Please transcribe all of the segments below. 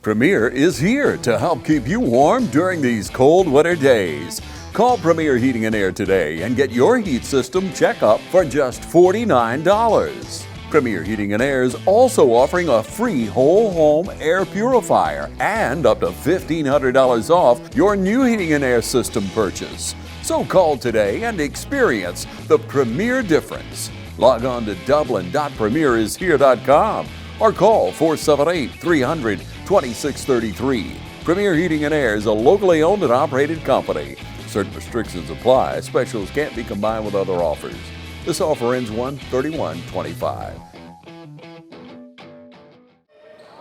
Premier is here to help keep you warm during these cold winter days. Call Premier Heating and Air today and get your heat system checkup for just $49. Premier Heating and Air is also offering a free whole home air purifier and up to $1,500 off your new heating and air system purchase. So call today and experience the Premier difference. Log on to dublin.premierishere.com or call 478-300-2633. Premier Heating and Air is a locally owned and operated company. Certain restrictions apply. Specials can't be combined with other offers. This offer ends 1/31/25.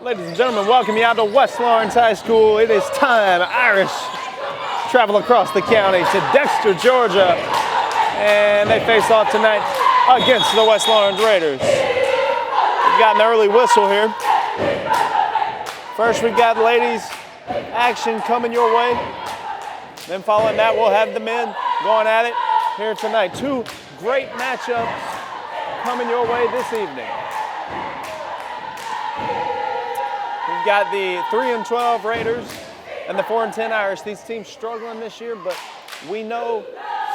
Ladies and gentlemen, welcome you out to West Lawrence High School. It is time. Irish travel across the county to Dexter, Georgia, and they face off tonight against the West Lawrence Raiders. We've got an early whistle here. First, we've got ladies action coming your way. Then following that, we'll have the men going at it here tonight. Two great matchups coming your way this evening. We've got the 3-12 Raiders and the 4-10 Irish. These teams struggling this year, but we know,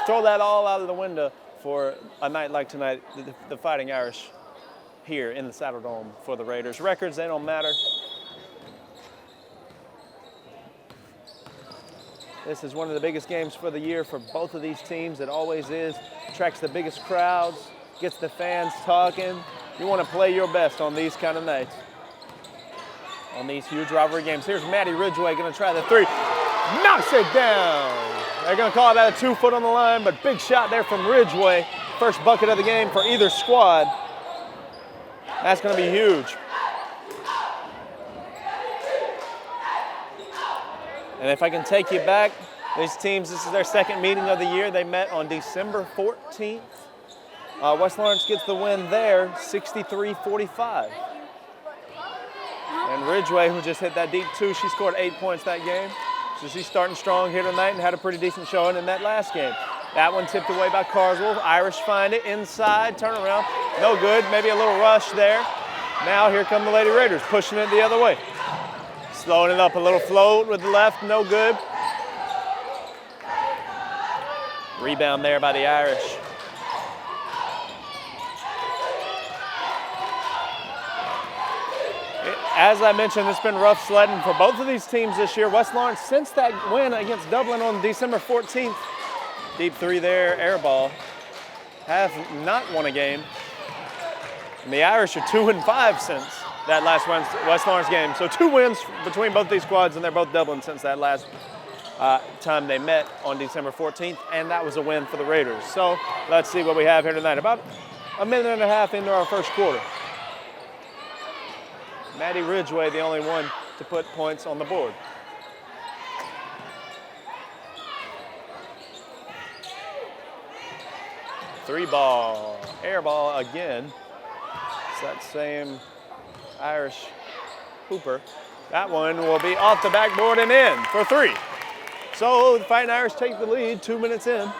throw that all out of the window for a night like tonight, the Fighting Irish here in the Saddle Dome for the Raiders. Records, they don't matter. This is one of the biggest games for the year for both of these teams. It always is. Attracts the biggest crowds, gets the fans talking. You want to play your best on these kind of nights, on these huge rivalry games. Here's Maddie Ridgway going to try the three. Knocks it down. They're going to call that a 2-foot on the line, but big shot there from Ridgway. First bucket of the game for either squad. That's going to be huge. And if I can take you back, these teams, this is their second meeting of the year. They met on December 14th. West Lawrence gets the win there, 63-45. And Ridgway, who just hit that deep two, she scored 8 points that game. So she's starting strong here tonight and had a pretty decent showing in that last game. That one tipped away by Carswell. Irish find it inside, turn around. No good, maybe a little rush there. Now here come the Lady Raiders, pushing it the other way. Slowing it up, a little float with the left, no good. Rebound there by the Irish. As I mentioned, it's been rough sledding for both of these teams this year. West Lawrence, since that win against Dublin on December 14th, deep three there, air ball, have not won a game. And the Irish are 2-5 since that last West Lawrence game. So 2 wins between both these squads, and they're both Dublin since that last time they met on December 14th, and that was a win for the Raiders. So let's see what we have here tonight. About a minute and a half into our first quarter. Maddie Ridgway, the only one to put points on the board. Three ball, air ball again. It's that same Irish hooper. That one will be off the backboard and in for 3. So the Fighting Irish take the lead 2 minutes in.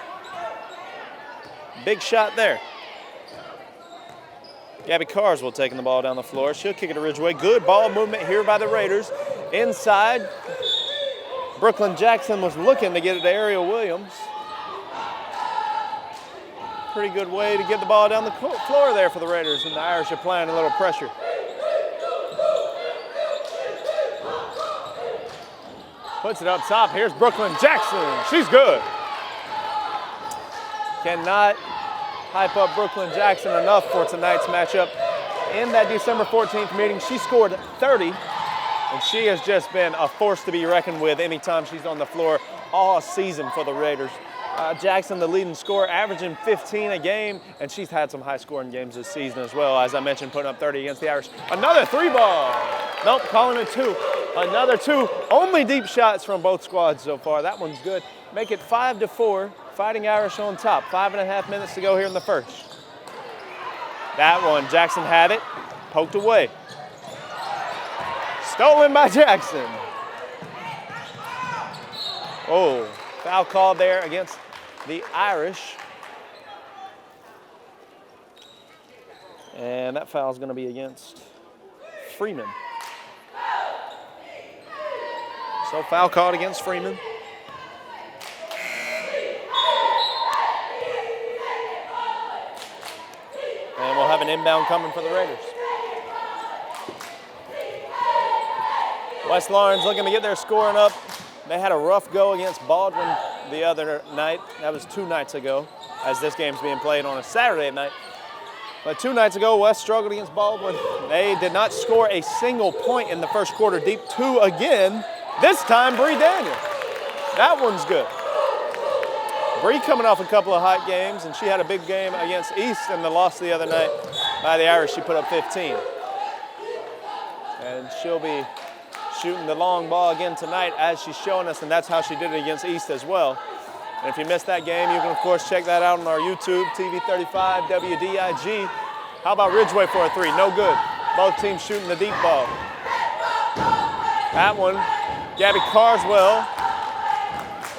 Big shot there. Gabby Carswell taking the ball down the floor. She'll kick it to Ridgway. Good ball movement here by the Raiders. Inside, Brooklyn Jackson was looking to get it to Ariel Williams. Pretty good way to get the ball down the floor there for the Raiders, and the Irish are applying a little pressure. Puts it up top. Here's Brooklyn Jackson. She's good. Cannot hype up Brooklyn Jackson enough for tonight's matchup. In that December 14th meeting, she scored 30, and she has just been a force to be reckoned with anytime she's on the floor all season for the Raiders. Jackson, the leading scorer, averaging 15 a game, and she's had some high-scoring games this season as well. As I mentioned, putting up 30 against the Irish. Another 3 ball. Nope, calling it 2. Another 2. Only deep shots from both squads so far. That one's good. Make it 5-4. Fighting Irish on top. 5.5 minutes to go here in the first. That one, Jackson had it. Poked away. Stolen by Jackson. Oh, foul call there against the Irish. And that foul is going to be against Freeman. So foul called against Freeman. And we'll have an inbound coming for the Raiders. West Lawrence looking to get their scoring up. They had a rough go against Baldwin the other night. That was 2 nights ago, as this game's being played on a Saturday night. But 2 nights ago, West struggled against Baldwin. They did not score a single point in the first quarter. Deep 2 again. This time, Bree Daniel. That one's good. Bree coming off a couple of hot games, and she had a big game against East in the loss the other night by the Irish. She put up 15. And she'll be shooting the long ball again tonight, as she's showing us, and that's how she did it against East as well. And if you missed that game, you can, of course, check that out on our YouTube, TV35, WDIG. How about Ridgeway for a 3? No good. Both teams shooting the deep ball. That one, Gabby Carswell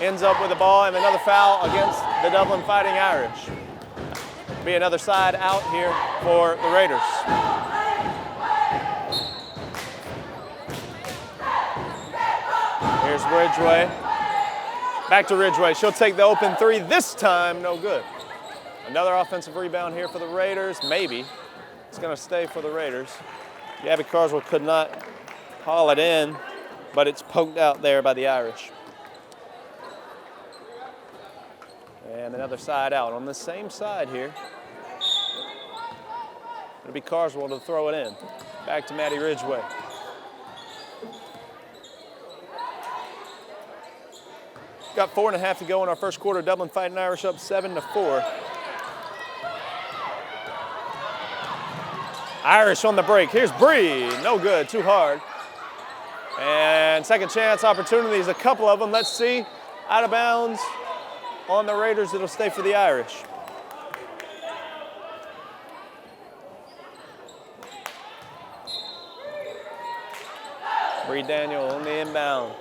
ends up with the ball, and another foul against the Dublin Fighting Irish. Be another side out here for the Raiders. Here's Ridgeway. Back to Ridgeway. She'll take the open 3 this time. No good. Another offensive rebound here for the Raiders. Maybe. It's going to stay for the Raiders. Gabby Carswell could not haul it in, but it's poked out there by the Irish. And another side out on the same side here. It'll be Carswell to throw it in. Back to Maddie Ridgeway. Got 4.5 to go in our first quarter. Dublin Fighting Irish up 7-4. Irish on the break. Here's Bree. No good, too hard. And second chance opportunities, a couple of them. Let's see. Out of bounds on the Raiders. It'll stay for the Irish. Bree Daniel on the inbound.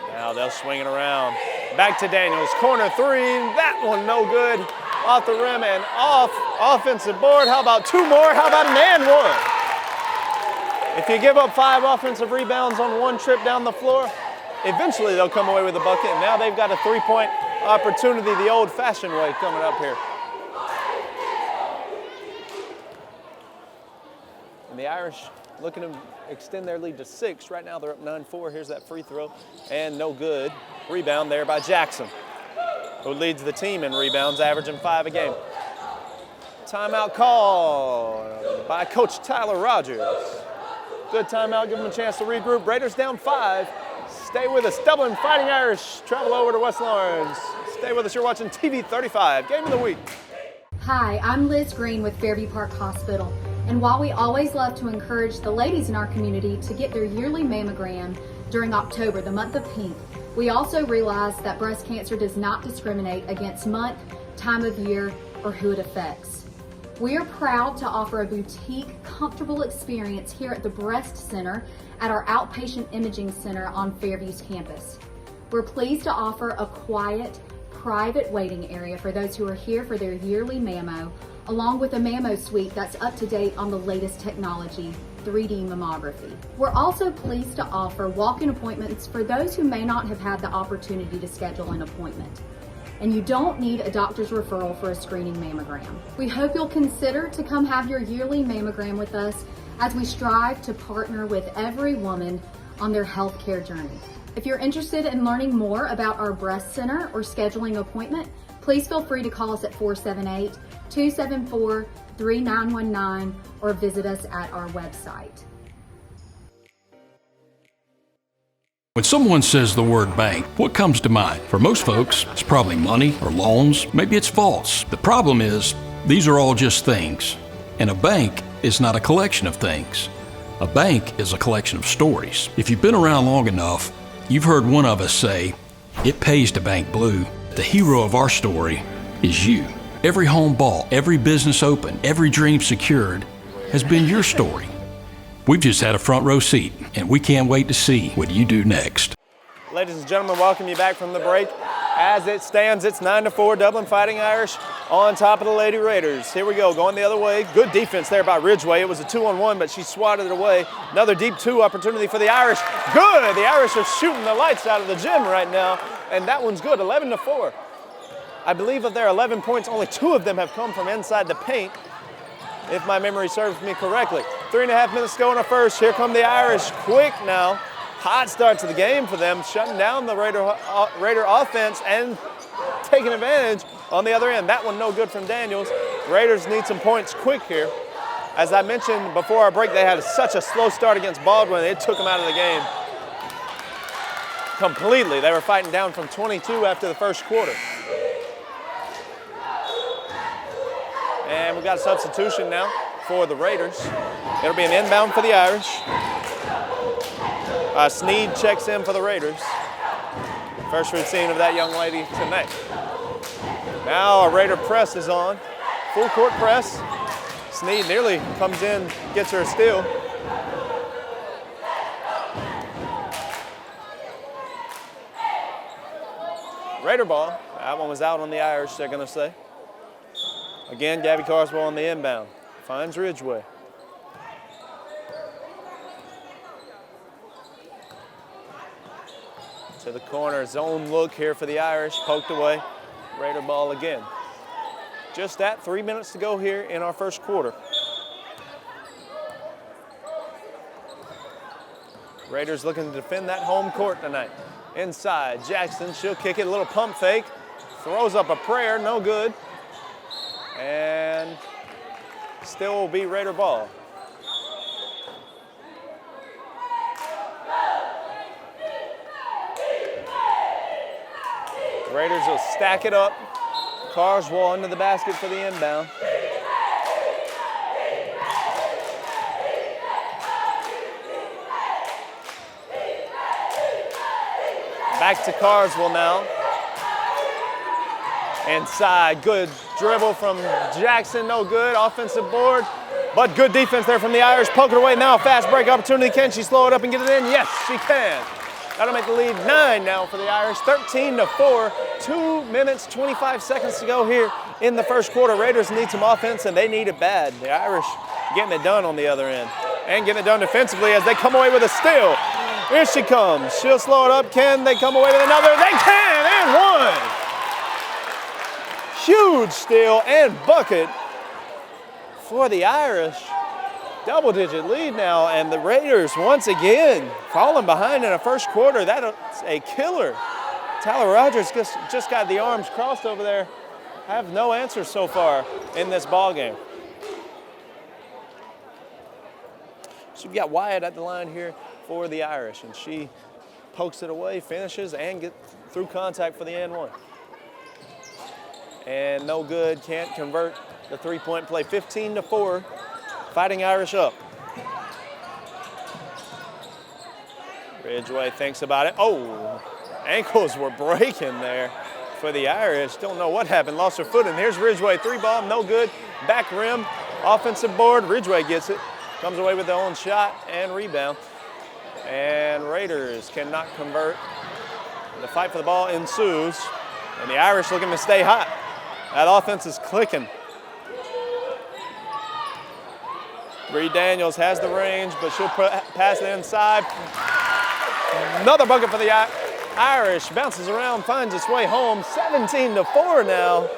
Now they'll swing it around. Back to Daniels, corner 3. That one no good. Off the rim and off. Offensive board. How about 2 more? How about an and 1? If you give up 5 offensive rebounds on 1 trip down the floor, eventually they'll come away with a bucket. And now they've got a 3-point opportunity the old-fashioned way coming up here. And the Irish looking to extend their lead to 6. Right now they're up 9-4. Here's that free throw. And no good. Rebound there by Jackson, who leads the team in rebounds, averaging 5 a game. Timeout call by Coach Tyler Rogers. Good timeout, give them a chance to regroup. Raiders down 5. Stay with us. Dublin Fighting Irish travel over to West Lawrence. Stay with us. You're watching TV 35, Game of the Week. Hi, I'm Liz Green with Fairview Park Hospital. And while we always love to encourage the ladies in our community to get their yearly mammogram during October, the month of pink, we also realize that breast cancer does not discriminate against month, time of year, or who it affects. We are proud to offer a boutique, comfortable experience here at the Breast Center at our outpatient imaging center on Fairview's campus. We're pleased to offer a quiet, private waiting area for those who are here for their yearly mammo, along with a mammo suite that's up to date on the latest technology, 3D mammography. We're also pleased to offer walk-in appointments for those who may not have had the opportunity to schedule an appointment. And you don't need a doctor's referral for a screening mammogram. We hope you'll consider to come have your yearly mammogram with us as we strive to partner with every woman on their healthcare journey. If you're interested in learning more about our breast center or scheduling an appointment, please feel free to call us at 478-274-3919 or visit us at our website. When someone says the word bank, what comes to mind? For most folks, it's probably money or loans. Maybe it's vaults. The problem is, these are all just things. And a bank is not a collection of things. A bank is a collection of stories. If you've been around long enough, you've heard one of us say, "It pays to bank blue." The hero of our story is you. Every home bought, every business opened, every dream secured has been your story. We've just had a front row seat, and we can't wait to see what you do next. Ladies and gentlemen, welcome you back from the break. As it stands, it's 9-4, Dublin Fighting Irish on top of the Lady Raiders. Here we go, going the other way. Good defense there by Ridgeway. It was a 2-on-1, but she swatted it away. Another deep 2 opportunity for the Irish. Good, the Irish are shooting the lights out of the gym right now, and that one's good, 11-4. I believe of their 11 points, only 2 of them have come from inside the paint, if my memory serves me correctly. 3.5 minutes to go in the first. Here come the Irish, quick now. Hot start to the game for them, shutting down the Raider offense and taking advantage on the other end. That one no good from Daniels. Raiders need some points quick here. As I mentioned before our break, they had such a slow start against Baldwin, it took them out of the game completely. They were fighting down from 22 after the first quarter. And we've got a substitution now for the Raiders. It'll be an inbound for the Irish. Sneed checks in for the Raiders. First we've seen of that young lady tonight. Now a Raider press is on. Full court press. Sneed nearly comes in, gets her a steal. Raider ball. That one was out on the Irish, they're going to say. Again, Gabby Carswell on the inbound. Finds Ridgeway. To the corner, zone look here for the Irish, poked away. Raider ball again. Just that, 3 minutes to go here in our first quarter. Raiders looking to defend that home court tonight. Inside, Jackson, she'll kick it, a little pump fake. Throws up a prayer, no good. And still will be Raider ball. Raiders will stack it up. Carswell into the basket for the inbound. Back to Carswell now. Inside, good dribble from Jackson, no good. Offensive board, but good defense there from the Irish. Poke it away now, fast break opportunity. Can she slow it up and get it in? Yes, she can. That'll make the lead 9 now for the Irish, 13-4. 2 minutes, 25 seconds to go here in the first quarter. Raiders need some offense, and they need it bad. The Irish getting it done on the other end and getting it done defensively as they come away with a steal. Here she comes. She'll slow it up. Can they come away with another? They can, and one. Huge steal and bucket for the Irish. Double-digit lead now, and the Raiders once again falling behind in the first quarter. That's a killer. Tyler Rogers just got the arms crossed over there. Have no answers so far in this ball game. So we've got Wyatt at the line here for the Irish, and she pokes it away, finishes, and gets through contact for the and one. And no good, can't convert the three-point play. 15-4, Fighting Irish up. Ridgeway thinks about it. Oh, ankles were breaking there for the Irish. Don't know what happened, lost her footing. Here's Ridgeway, 3-ball, no good. Back rim, offensive board, Ridgeway gets it. Comes away with their own shot and rebound. And Raiders cannot convert. The fight for the ball ensues. And the Irish looking to stay hot. That offense is clicking. Bree Daniels has the range, but she'll pass it inside. Another bucket for the Irish. Bounces around, finds its way home. 17-4 now.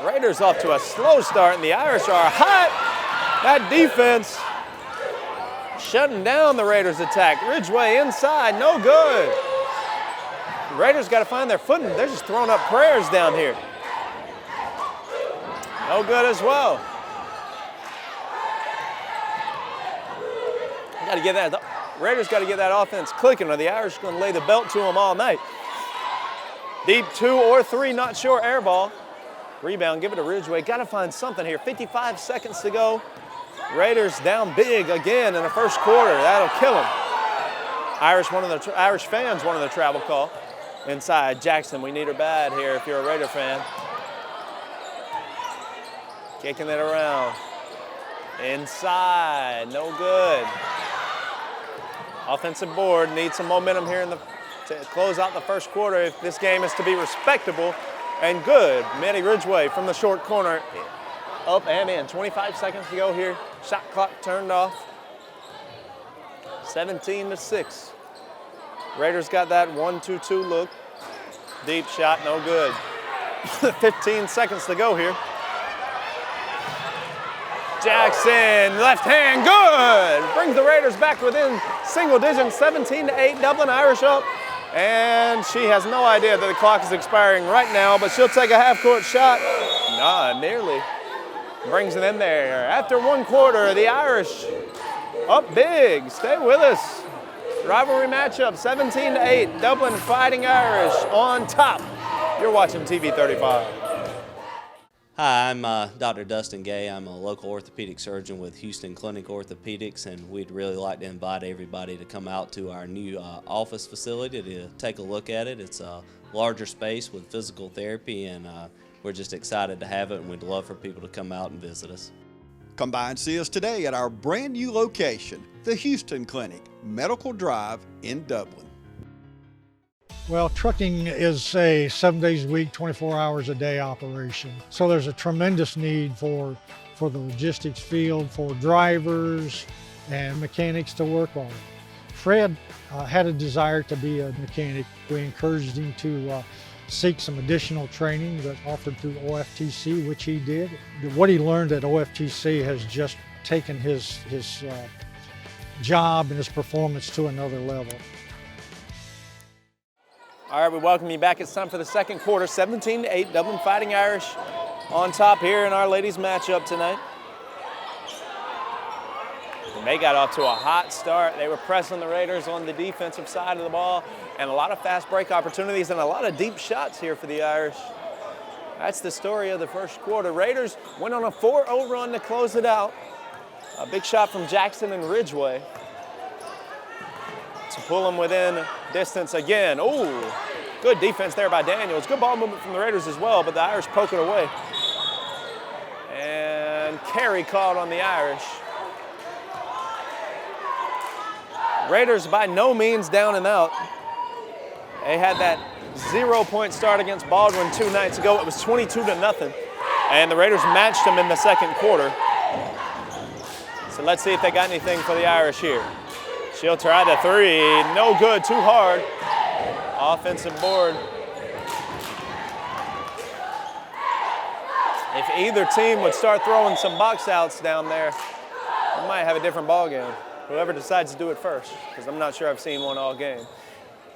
Raiders off to a slow start, and the Irish are hot. That defense shutting down the Raiders' attack. Ridgeway inside, no good. The Raiders got to find their footing. They're just throwing up prayers down here. No good as well. Raiders got to get that offense clicking, or the Irish are going to lay the belt to them all night. Deep 2 or 3, not sure, air ball. Rebound, give it to Ridgeway. Got to find something here. 55 seconds to go. Raiders down big again in the first quarter. That'll kill them. Irish fans wanted the travel call. Inside, Jackson, we need her bad here if you're a Raider fan. Kicking it around. Inside, no good. Offensive board needs some momentum here to close out the first quarter if this game is to be respectable and good. Maddie Ridgway from the short corner, up and in. 25 seconds to go here. Shot clock turned off. 17-6. Raiders got that 1-2-2 look. Deep shot, no good. 15 seconds to go here. Jackson, left hand, good! Brings the Raiders back within single digits, 17-8, Dublin Irish up. And she has no idea that the clock is expiring right now, but she'll take a half-court shot. Nah, nearly. Brings it in there. After one quarter, the Irish up big. Stay with us. Rivalry matchup, 17-8. Dublin Fighting Irish on top. You're watching TV 35. Hi, I'm Dr. Dustin Gay. I'm a local orthopedic surgeon with Houston Clinic Orthopedics, and we'd really like to invite everybody to come out to our new office facility to take a look at it. It's a larger space with physical therapy, and we're just excited to have it, and we'd love for people to come out and visit us. Come by and see us today at our brand new location, the Houston Clinic, Medical Drive in Dublin. Well, trucking is a 7 days a week, 24 hours a day operation. So there's a tremendous need for the logistics field, for drivers and mechanics to work on it. Fred had a desire to be a mechanic. We encouraged him to seek some additional training that's offered through OFTC, which he did. What he learned at OFTC has just taken his job and his performance to another level. All right, we welcome you back. It's time for the second quarter, 17-8, Dublin Fighting Irish on top here in our ladies matchup tonight. And they got off to a hot start. They were pressing the Raiders on the defensive side of the ball, and a lot of fast break opportunities and a lot of deep shots here for the Irish. That's the story of the first quarter. Raiders went on a 4-0 run to close it out. A big shot from Jackson and Ridgway to pull them within distance again. Ooh, good defense there by Daniels. Good ball movement from the Raiders as well, but the Irish poke it away. And carry called on the Irish. Raiders by no means down and out. They had that 0-point start against Baldwin 2 nights ago. It was 22-0, and the Raiders matched them in the second quarter. So let's see if they got anything for the Irish here. She'll try the three, no good, too hard. Offensive board. If either team would start throwing some box outs down there, we might have a different ball game. Whoever decides to do it first, because I'm not sure I've seen one all game.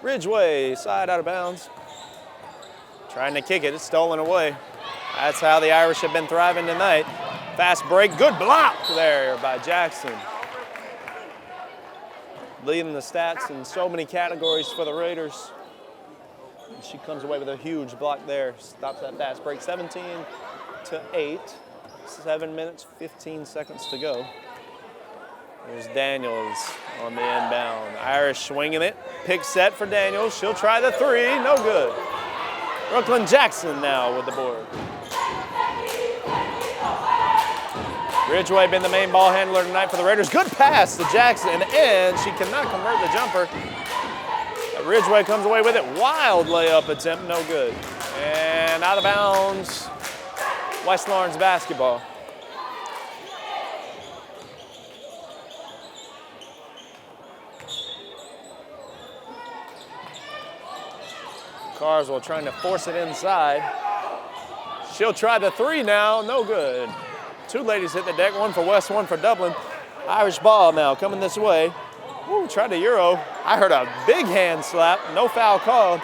Ridgway, side out of bounds. Trying to kick it, it's stolen away. That's how the Irish have been thriving tonight. Fast break, good block there by Jackson. Leading the stats in so many categories for the Raiders. And she comes away with a huge block there. Stops that fast break. 17-8. 7 minutes, 15 seconds to go. There's Daniels on the inbound. Irish swinging it. Pick set for Daniels. She'll try the three. No good. Brooklyn Jackson now with the board. Ridgway been the main ball handler tonight for the Raiders. Good pass to Jackson, and she cannot convert the jumper. Ridgway comes away with it. Wild layup attempt, no good. And out of bounds, West Lawrence basketball. Carswell trying to force it inside. She'll try the three now, no good. Two ladies hit the deck, one for West, one for Dublin. Irish ball now coming this way. Ooh, tried a Euro. I heard a big hand slap, no foul called.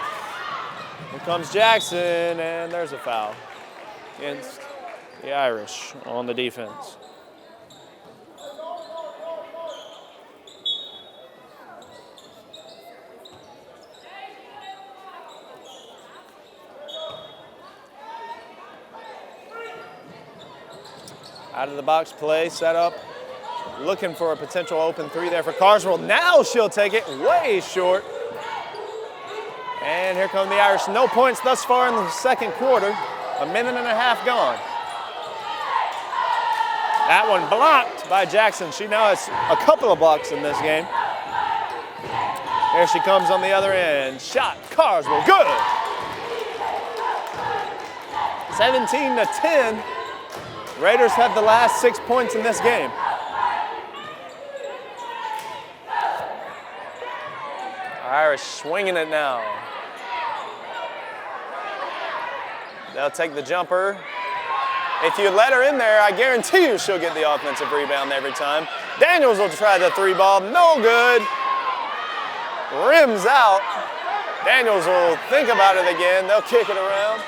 Here comes Jackson, and there's a foul against the Irish on the defense. Out of the box play, set up, looking for a potential open three there for Carswell. Now she'll take it way short. And here come the Irish. No points thus far in the second quarter. 1.5 minutes gone. That one blocked by Jackson. She now has a couple of blocks in this game. Here she comes on the other end. Shot, Carswell, good. 17-10. Raiders have the last 6 points in this game. Irish swinging it now. They'll take the jumper. If you let her in there, I guarantee you she'll get the offensive rebound every time. Daniels will try the 3-ball, no good. Rims out. Daniels will think about it again. They'll kick it around.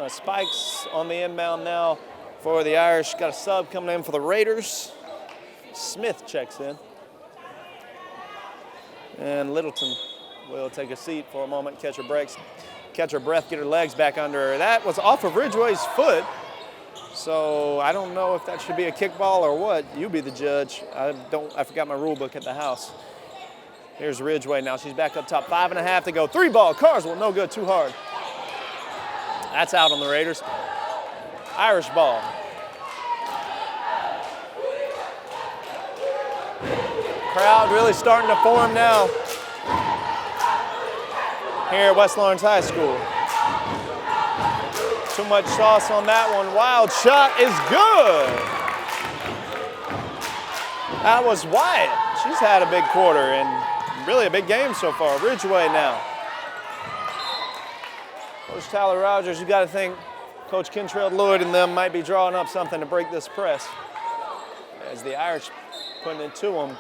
Spikes on the inbound now for the Irish. Got a sub coming in for the Raiders. Smith checks in. And Littleton will take a seat for a moment, catch her breath, get her legs back under her. That was off of Ridgway's foot. So I don't know if that should be a kickball or what. You be the judge. I forgot my rule book at the house. Here's Ridgway now. She's back up top. 5.5 to go. 3-ball. Carswell, no good, too hard. That's out on the Raiders. Irish ball. Crowd really starting to form now here at West Lawrence High School. Too much sauce on that one. Wild shot is good. That was Wyatt. She's had a big quarter and really a big game so far. Ridgway now. Coach Tyler Rogers, you got to think Coach Kentrell Lloyd and them might be drawing up something to break this press as the Irish putting it to them.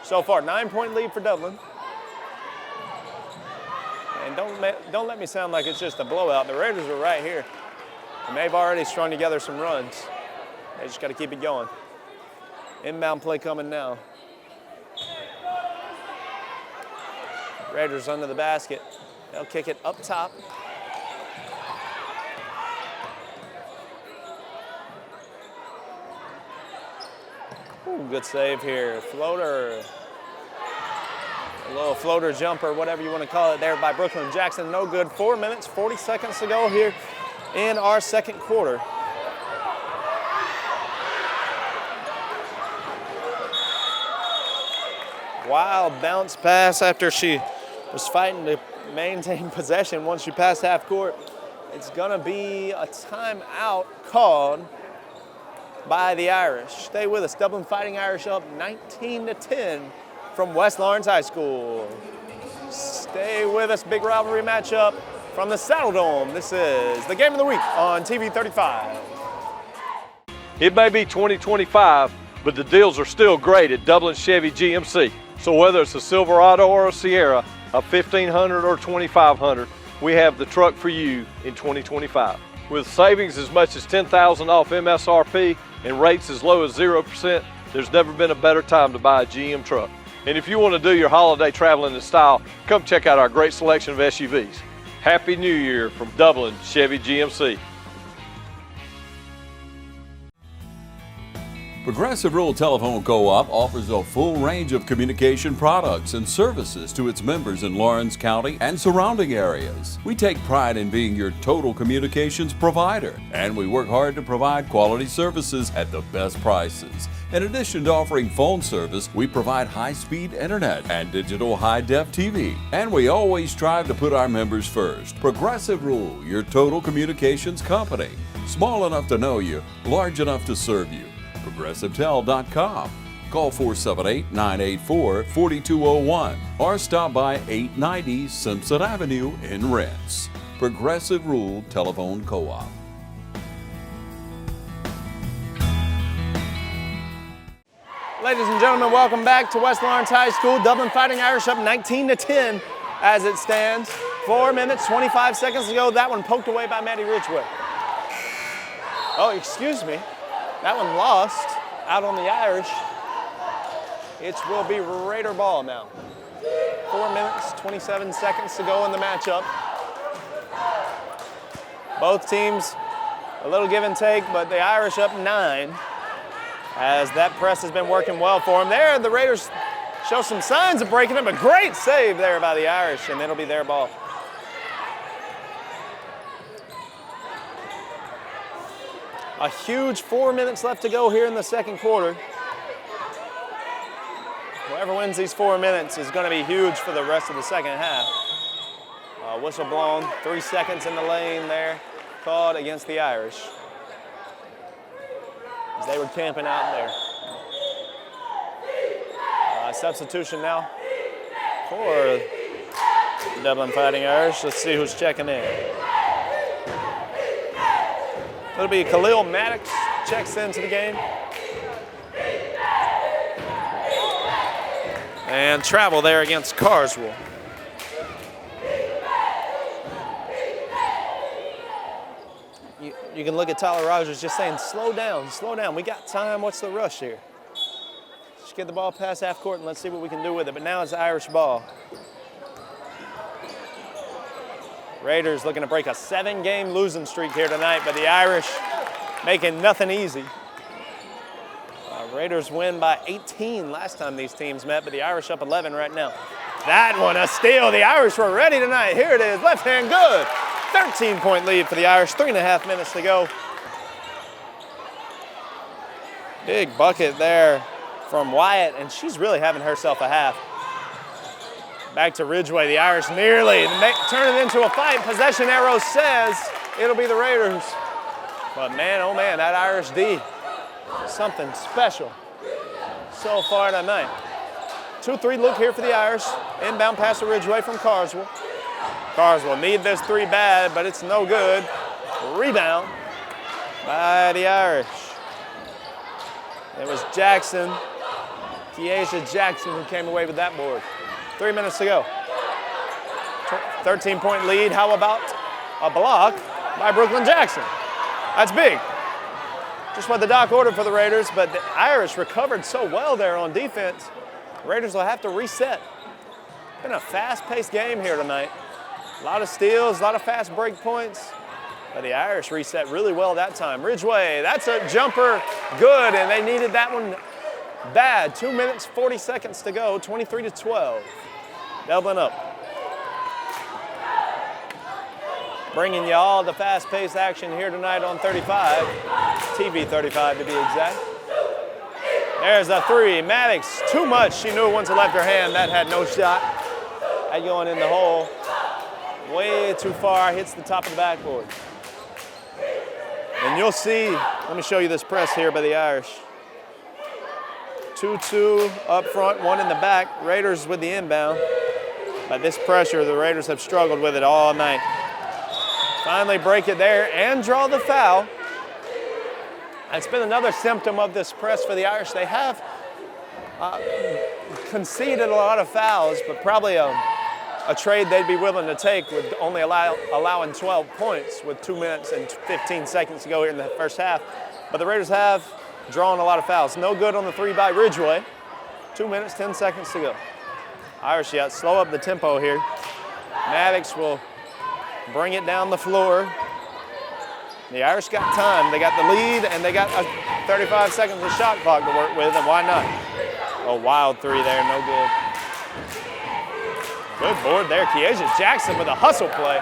So far, 9-point lead for Dublin. And don't let me sound like it's just a blowout. The Raiders are right here. And they've already strung together some runs. They just got to keep it going. Inbound play coming now. Raiders under the basket. They'll kick it up top. Ooh, good save here. Floater. A little floater jumper, whatever you want to call it there by Brooklyn Jackson. No good. 4 minutes, 40 seconds to go here in our second quarter. Wild bounce pass after she was fighting to maintain possession once she passed half court. It's gonna be a timeout called by the Irish. Stay with us. Dublin Fighting Irish up 19-10 from West Lawrence High School. Stay with us. Big rivalry matchup from the Saddle Dome. This is the game of the week on TV 35. It may be 2025, but the deals are still great at Dublin Chevy GMC. So whether it's a Silverado or a Sierra, a 1500 or 2500, we have the truck for you in 2025. With savings as much as $10,000 off MSRP and rates as low as 0%, there's never been a better time to buy a GM truck. And if you want to do your holiday traveling in style, come check out our great selection of SUVs. Happy New Year from Dublin Chevy GMC. Progressive Rural Telephone Co-op offers a full range of communication products and services to its members in Lawrence County and surrounding areas. We take pride in being your total communications provider, and we work hard to provide quality services at the best prices. In addition to offering phone service, we provide high-speed internet and digital high-def TV. And we always strive to put our members first. Progressive Rural, your total communications company. Small enough to know you, large enough to serve you. ProgressiveTel.com. Call 478-984-4201 or stop by 890 Simpson Avenue in Rennes. Progressive Rural Telephone Co-op. Ladies and gentlemen, welcome back to West Lawrence High School. Dublin Fighting Irish up 19-10 as it stands. 4 minutes, 25 seconds to go. That one poked away by Maddie Ridgway. Oh, excuse me. That one lost out on the Irish. It will be Raider ball now. 4 minutes, 27 seconds to go in the matchup. Both teams a little give and take, but the Irish up 9 as that press has been working well for them. There, the Raiders show some signs of breaking it, but great save there by the Irish, and it'll be their ball. A huge 4 minutes left to go here in the second quarter. Whoever wins these 4 minutes is going to be huge for the rest of the second half. Whistle blown, 3 seconds in the lane there, called against the Irish, as they were camping out there. Substitution now for Dublin Fighting Irish. Let's see who's checking in. It'll be Khalil Maddox checks into the game. And travel there against Carswell. You can look at Tyler Rogers just saying, slow down, we got time, what's the rush here? Just get the ball past half court and let's see what we can do with it. But now it's Irish ball. Raiders looking to break a 7-game losing streak here tonight, but the Irish making nothing easy. Raiders win by 18 last time these teams met, but the Irish up 11 right now. That one, a steal. The Irish were ready tonight. Here it is, left hand good. 13-point lead for the Irish, 3.5 minutes to go. Big bucket there from Wyatt, and she's really having herself a half. Back to Ridgeway, the Irish nearly turn it into a fight. Possession arrow says it'll be the Raiders. But man, oh man, that Irish D, something special so far tonight. 2-3 look here for the Irish. Inbound pass to Ridgeway from Carswell. Carswell need this 3 bad, but it's no good. Rebound by the Irish. It was Jackson, Keisha Jackson, who came away with that board. 3 minutes to go. 13-point lead. How about a block by Brooklyn Jackson? That's big. Just what the doc ordered for the Raiders, but the Irish recovered so well there on defense. The Raiders will have to reset. Been a fast-paced game here tonight. A lot of steals, a lot of fast break points. But the Irish reset really well that time. Ridgeway, that's a jumper, good, and they needed that one bad. 2 minutes, 40 seconds to go, 23-12. Dublin up. Bringing you all the fast-paced action here tonight on 35, TV 35 to be exact. There's a 3, Maddox, too much. She knew once it left her hand, that had no shot. That going in the hole. Way too far, hits the top of the backboard. And you'll see, let me show you this press here by the Irish. 2-2 up front, 1 in the back. Raiders with the inbound. But this pressure, the Raiders have struggled with it all night. Finally break it there and draw the foul. It's been another symptom of this press for the Irish. They have conceded a lot of fouls, but probably a trade they'd be willing to take with only allowing 12 points with 2 minutes and 15 seconds to go here in the first half. But the Raiders have drawn a lot of fouls. No good on the 3 by Ridgeway. 2 minutes, 10 seconds to go. Irish yet slow up the tempo here. Maddox will bring it down the floor. The Irish got time. They got the lead, and they got 35 seconds of shot clock to work with, and why not? A wild 3 there, no good. Good board there. Keisha Jackson with a hustle play.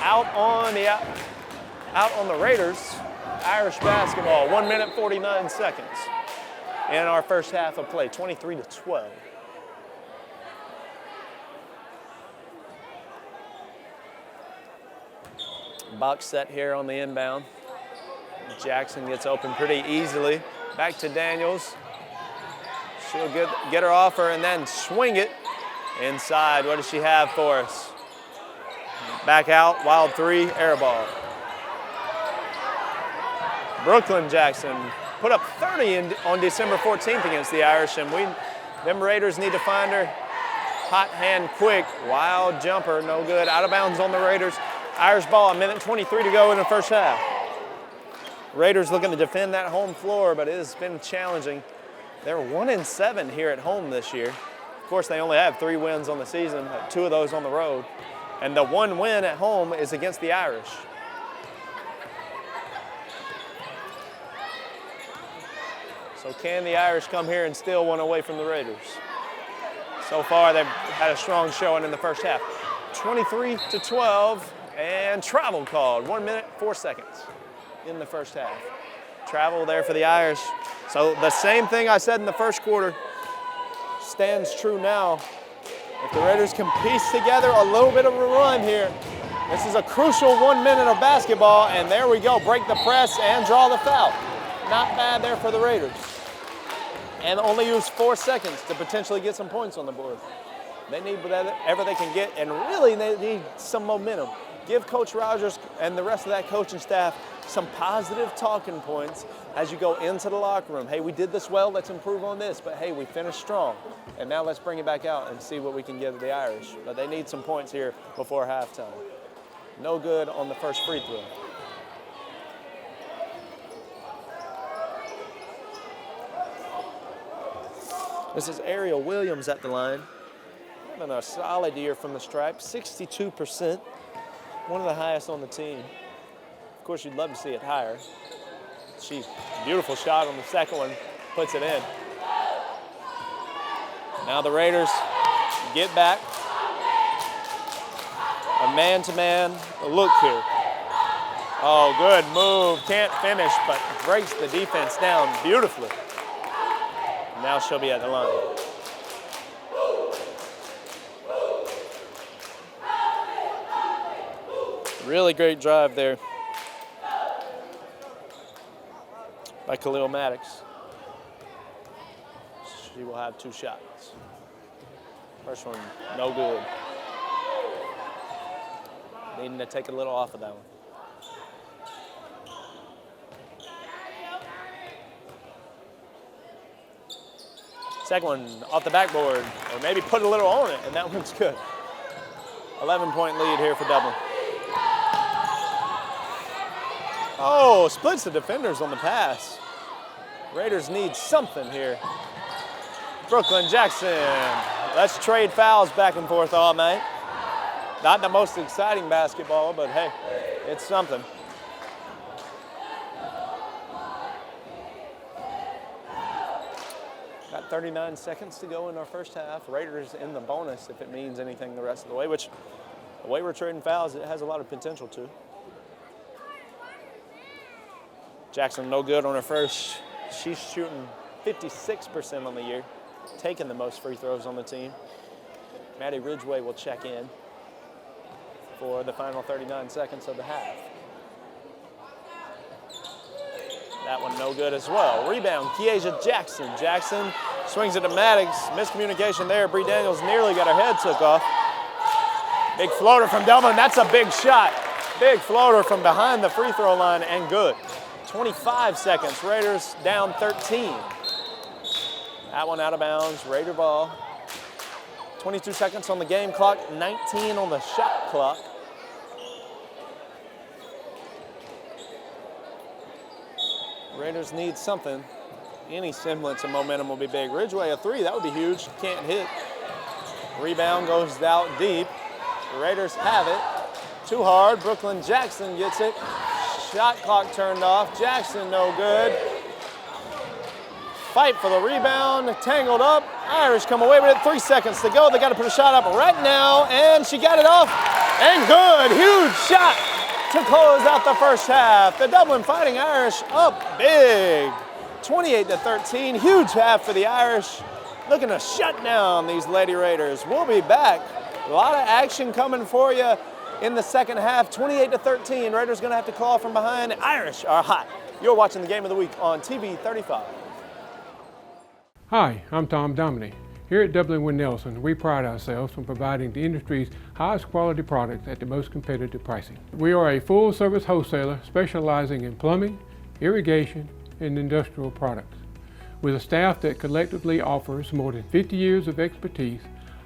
Out on the Raiders. Irish basketball, 1 minute, 49 seconds in our first half of play, 23-12. Box set here on the inbound. Jackson gets open pretty easily. Back to Daniels. She'll get her off her and then swing it inside. What does she have for us? Back out, wild 3, air ball. Brooklyn Jackson put up 30 on December 14th against the Irish, and them Raiders need to find her. Hot hand quick, wild jumper, no good. Out of bounds on the Raiders. Irish ball, 1 minute 23 to go in the first half. Raiders looking to defend that home floor, but it has been challenging. They're 1-7 here at home this year. Of course, they only have 3 wins on the season, but 2 of those on the road. And the 1 win at home is against the Irish. So can the Irish come here and steal one away from the Raiders? So far, they've had a strong showing in the first half. 23-12, and travel called. 1 minute, 4 seconds in the first half. Travel there for the Irish. So the same thing I said in the first quarter stands true now. If the Raiders can piece together a little bit of a run here, this is a crucial 1 minute of basketball, and there we go, break the press and draw the foul. Not bad there for the Raiders. And only use 4 seconds to potentially get some points on the board. They need whatever they can get, and really they need some momentum. Give Coach Rogers and the rest of that coaching staff some positive talking points as you go into the locker room. Hey, we did this well, let's improve on this, but hey, we finished strong. And now let's bring it back out and see what we can give the Irish. But they need some points here before halftime. No good on the first free throw. This is Ariel Williams at the line. Having a solid year from the stripe, 62%, one of the highest on the team. Of course, you'd love to see it higher. She's beautiful shot on the second one, puts it in. Now the Raiders get back. A man-to-man look here. Oh, good move, can't finish, but breaks the defense down beautifully. Now she'll be at the line. Really great drive there by Khalil Maddox. She will have 2 shots. First one, no good. Needing to take a little off of that one. Second one off the backboard, or maybe put a little on it, and that one's good. 11-point lead here for Dublin. Oh, splits the defenders on the pass. Raiders need something here. Brooklyn Jackson. Let's trade fouls back and forth all night. Not the most exciting basketball, but hey, it's something. Got 39 seconds to go in our first half. Raiders in the bonus if it means anything the rest of the way, which the way we're trading fouls, it has a lot of potential to. Jackson no good on her first. She's shooting 56% on the year, taking the most free throws on the team. Maddie Ridgway will check in for the final 39 seconds of the half. That one no good as well. Rebound, Kiesia Jackson. Jackson swings it to Maddox. Miscommunication there. Bree Daniels nearly got her head took off. Big floater from Dublin. That's a big shot. Big floater from behind the free throw line and good. 25 seconds. Raiders down 13. That one out of bounds. Raider ball. 22 seconds on the game clock. 19 on the shot clock. Raiders need something. Any semblance of momentum will be big. Ridgway a 3, that would be huge. Can't hit. Rebound goes out deep. The Raiders have it. Too hard. Brooklyn Jackson gets it. Shot clock turned off. Jackson no good. Fight for the rebound. Tangled up. Irish come away with it. 3 seconds to go. They got to put a shot up right now, and she got it off. And good. Huge shot to close out the first half. The Dublin Fighting Irish up big. 28-13. Huge half for the Irish. Looking to shut down these Lady Raiders. We'll be back. A lot of action coming for you in the second half. 28-13. Raiders going to have to claw from behind. Irish are hot. You're watching the Game of the Week on TV 35. Hi, I'm Tom Dominy. Here at Dublin Wind Nelson, we pride ourselves on providing the industry's highest quality products at the most competitive pricing. We are a full-service wholesaler specializing in plumbing, irrigation, and industrial products. With a staff that collectively offers more than 50 years of expertise,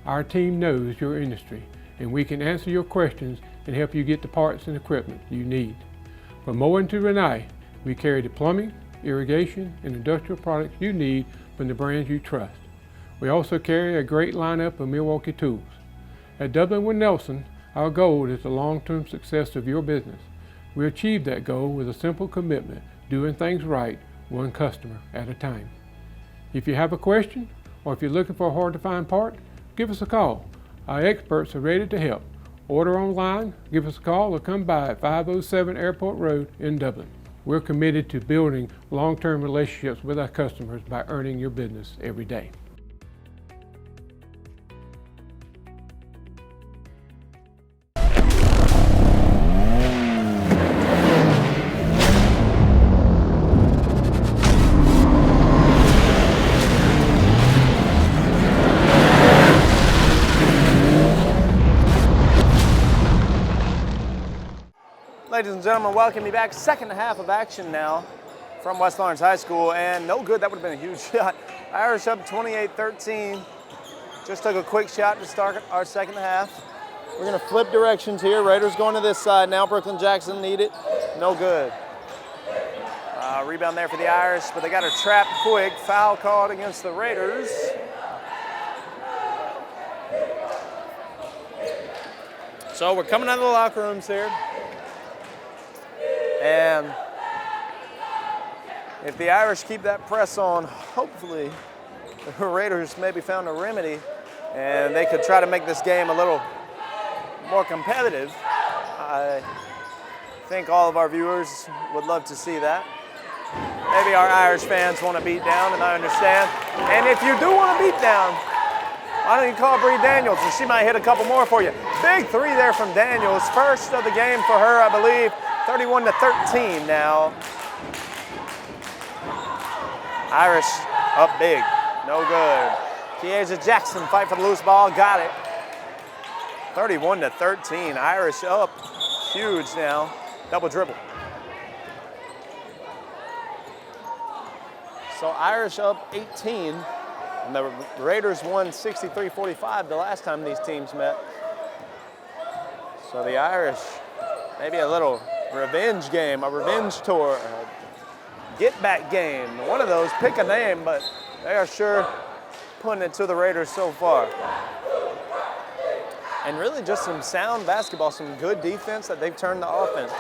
our team knows your industry, and we can answer your questions and help you get the parts and equipment you need. From mowing to Renee, we carry the plumbing, irrigation, and industrial products you need from the brands you trust. We also carry a great lineup of Milwaukee tools. At Dublin Wind Nelson, our goal is the long-term success of your business. We achieve that goal with a simple commitment, doing things right, one customer at a time. If you have a question, or if you're looking for a hard-to-find part, give us a call. Our experts are ready to help. Order online, give us a call, or come by at 507 Airport Road in Dublin. We're committed to building long-term relationships with our customers by earning your business every day. Ladies and gentlemen, welcome you back. Second half of action now from West Lawrence High School, and no good. That would have been a huge shot. Irish up 28-13. Just took a quick shot to start our second half. We're gonna flip directions here. Raiders going to this side now. Brooklyn Jackson need it. No good. Rebound there for the Irish, but they got her trapped quick. Foul called against the Raiders. So we're coming out of the locker rooms here. And if the Irish keep that press on, hopefully the Raiders maybe found a remedy and they could try to make this game a little more competitive. I think all of our viewers would love to see that. Maybe our Irish fans want a beat down, and I understand. And if you do want a beat down, why don't you call Bree Daniels and she might hit a couple more for you. Big three there from Daniels. First of the game for her, I believe. 31-13 now. Irish up big, no good. Keasia Jackson fight for the loose ball, got it. 31-13, Irish up, huge now, double dribble. So Irish up 18, and the Raiders won 63-45 the last time these teams met. So the Irish, maybe a little revenge game, a revenge tour, a get-back game. One of those, pick a name, but they are sure putting it to the Raiders so far. And really just some sound basketball, some good defense that they've turned the offense.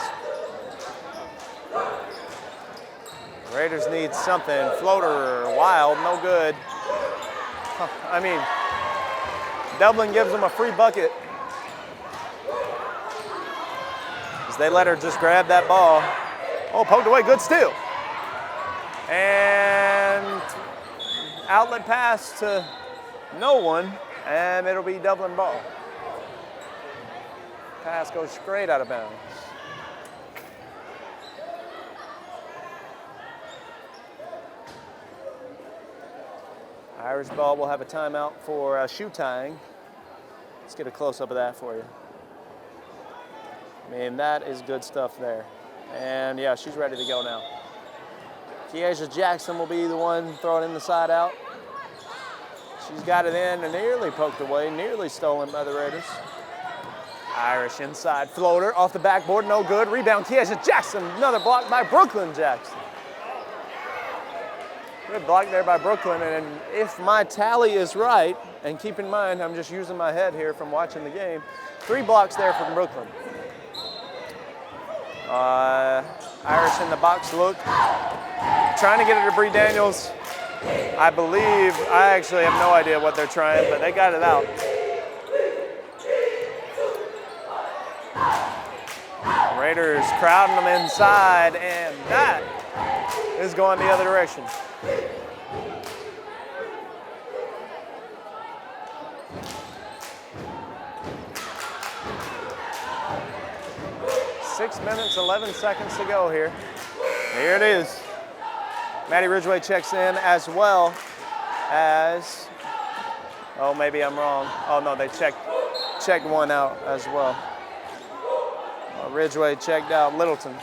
Raiders need something, floater, wild, no good. I mean, Dublin gives them a free bucket. They let her just grab that ball. Oh, poked away, good steal. And outlet pass to no one, and it'll be Dublin ball. Pass goes straight out of bounds. Irish ball will have a timeout for shoe tying. Let's get a close-up of that for you. I mean, that is good stuff there. And yeah, she's ready to go now. Keasia Jackson will be the one throwing in the side out. She's got it in and nearly poked away, nearly stolen by the Raiders. Irish inside floater off the backboard, no good. Rebound, Keasia Jackson, another block by Brooklyn Jackson. Good block there by Brooklyn, and if my tally is right, and keep in mind, I'm just using my head here from watching the game, 3 blocks there from Brooklyn. Irish in the box look, trying to get it to Bree Daniels. I believe, I actually have no idea what they're trying, but they got it out. Raiders crowding them inside, and that is going the other direction. Six minutes, 11 seconds to go here. Here it is. Maddie Ridgway checks in as well as, oh, maybe I'm wrong. Oh no, they checked one out as well. Ridgway checked out Littleton.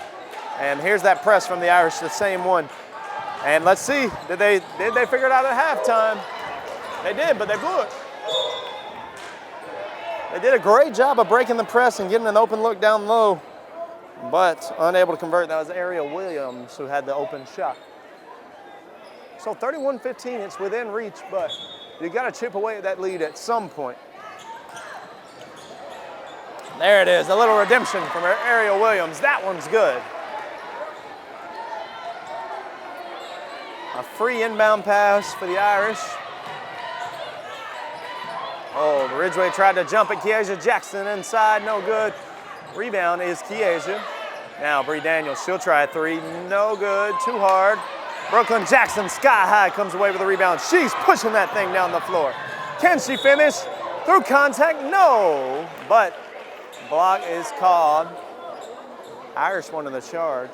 And here's that press from the Irish, the same one. And let's see, did they figure it out at halftime? They did, but they blew it. They did a great job of breaking the press and getting an open look down low, but unable to convert. That was Ariel Williams who had the open shot. So 31-15, it's within reach, but you got to chip away at that lead at some point. There it is, a little redemption from Ariel Williams. That one's good. A free inbound pass for the Irish. Oh, Ridgway tried to jump at Keasia Jackson inside, no good. Rebound is Keasia. Now Bree Daniels, she'll try a three. No good, too hard. Brooklyn Jackson, sky high, comes away with a rebound. She's pushing that thing down the floor. Can she finish? Through contact, no. But block is called. Irish wanted the charge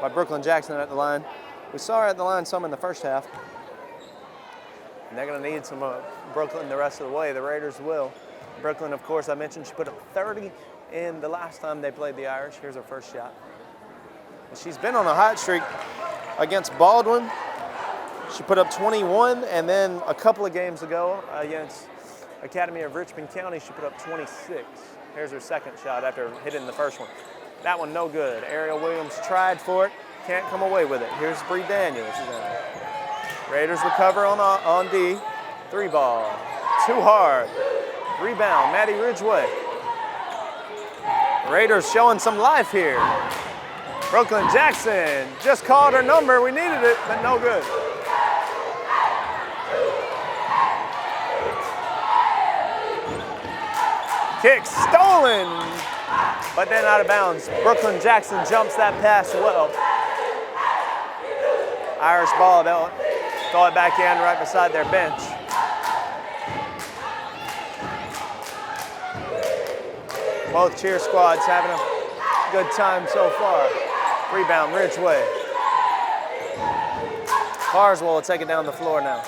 by Brooklyn Jackson at the line. We saw her at the line some in the first half. And they're going to need some Brooklyn the rest of the way. The Raiders will. Brooklyn, of course, I mentioned she put up 30 in the last time they played the Irish. Here's her first shot. And she's been on a hot streak against Baldwin. She put up 21, and then a couple of games ago against Academy of Richmond County, she put up 26. Here's her second shot after hitting the first one. That one no good. Ariel Williams tried for it, can't come away with it. Here's Bree Daniels. Raiders recover on D. Three ball, too hard. Rebound, Maddie Ridgway. Raiders showing some life here. Brooklyn Jackson just called her number. We needed it, but no good. Kick stolen, but then out of bounds. Brooklyn Jackson jumps that pass well. Irish ball, they'll throw it back in right beside their bench. Both cheer squads having a good time so far. Rebound, Ridgway. Carswell will take it down the floor now.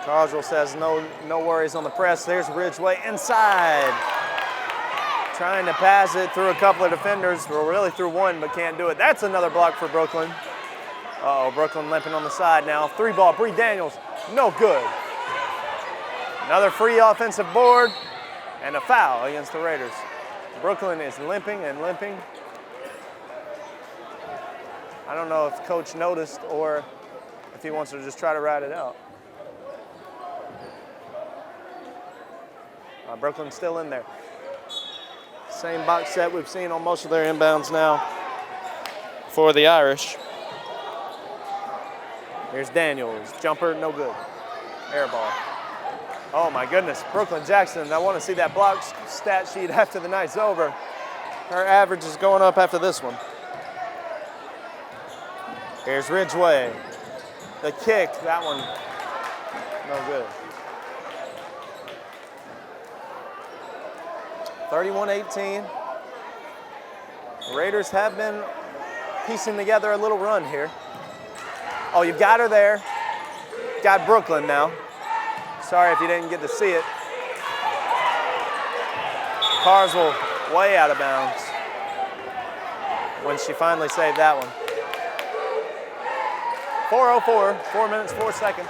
Carswell says no worries on the press. There's Ridgway inside. Trying to pass it through a couple of defenders. We're really through one, but can't do it. That's another block for Brooklyn. Uh-oh, Brooklyn limping on the side now. Three ball, Bree Daniels, no good. Another free offensive board and a foul against the Raiders. Brooklyn is limping and limping. I don't know if coach noticed or if he wants to just try to ride it out. Brooklyn's still in there. Same box set we've seen on most of their inbounds now for the Irish. Here's Daniels, jumper, no good. Air ball. Oh my goodness, Brooklyn Jackson, I want to see that block stat sheet after the night's over. Her average is going up after this one. Here's Ridgway. The kick, that one, no good. 31-18. Raiders have been piecing together a little run here. Oh, you've got her there. Got Brooklyn now. Sorry if you didn't get to see it. Carswell way out of bounds when she finally saved that one. 4:04, 4 minutes, 4 seconds.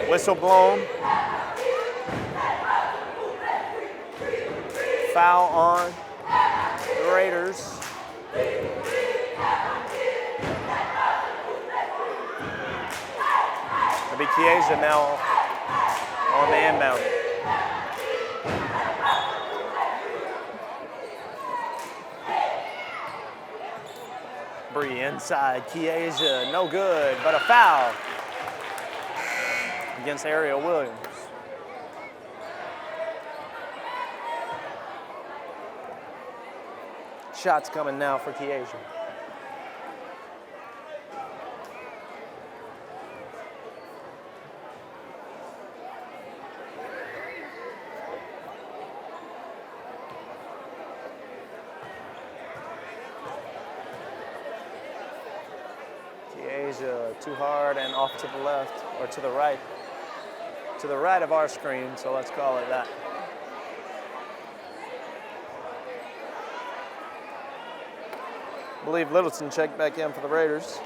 Whistle blown. Foul on the Raiders. It'll be Chiesa now on the inbound. Bree inside, Chiesa, no good, but a foul against Ariel Williams. Shots coming now for Chiesa. Chiesa too hard and off to the left, or to the right. To the right of our screen, so let's call it that. I believe Littleton checked back in for the Raiders.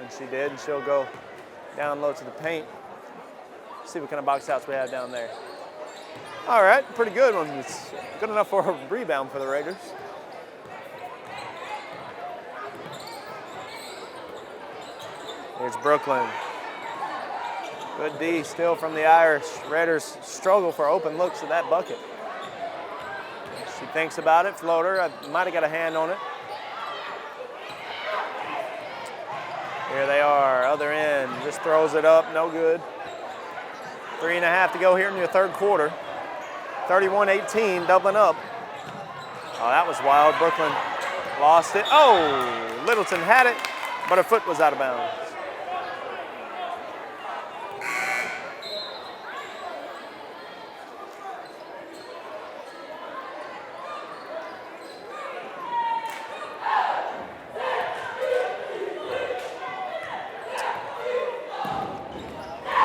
And she did, and she'll go down low to the paint. See what kind of box outs we have down there. All right, pretty good one. It's good enough for a rebound for the Raiders. Here's Brooklyn. Good D still from the Irish. Raiders struggle for open looks at that bucket. She thinks about it, floater. I might have got a hand on it. Here they are, other end. Just throws it up, no good. 3.5 to go here in your third quarter. 31-18, Dublin up. Oh, that was wild. Brooklyn lost it. Oh, Littleton had it, but her foot was out of bounds.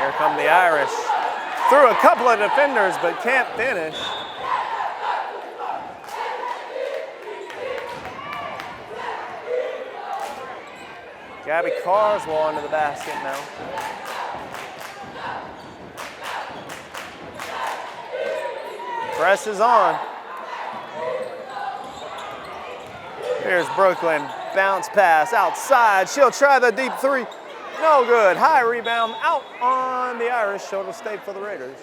Here come the Irish. Through a couple of defenders, but can't finish. Gabby Carswell into the basket now. Press is on. Here's Brooklyn, bounce pass outside. She'll try the deep three. No good. High rebound out on the Irish. So it'll stay for the Raiders.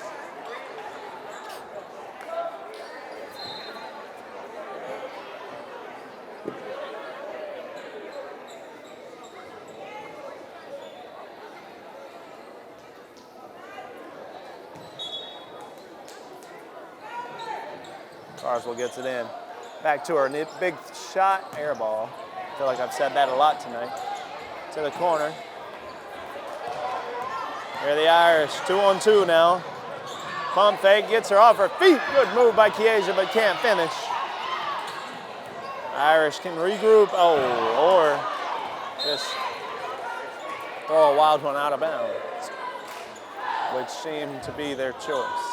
Carswell gets it in. Back to her. Big shot, air ball. I feel like I've said that a lot tonight. To the corner. Here the Irish, 2-on-2 now. Pump fake, gets her off her feet. Good move by Kiesia, but can't finish. Irish can regroup, or just throw a wild one out of bounds, which seemed to be their choice.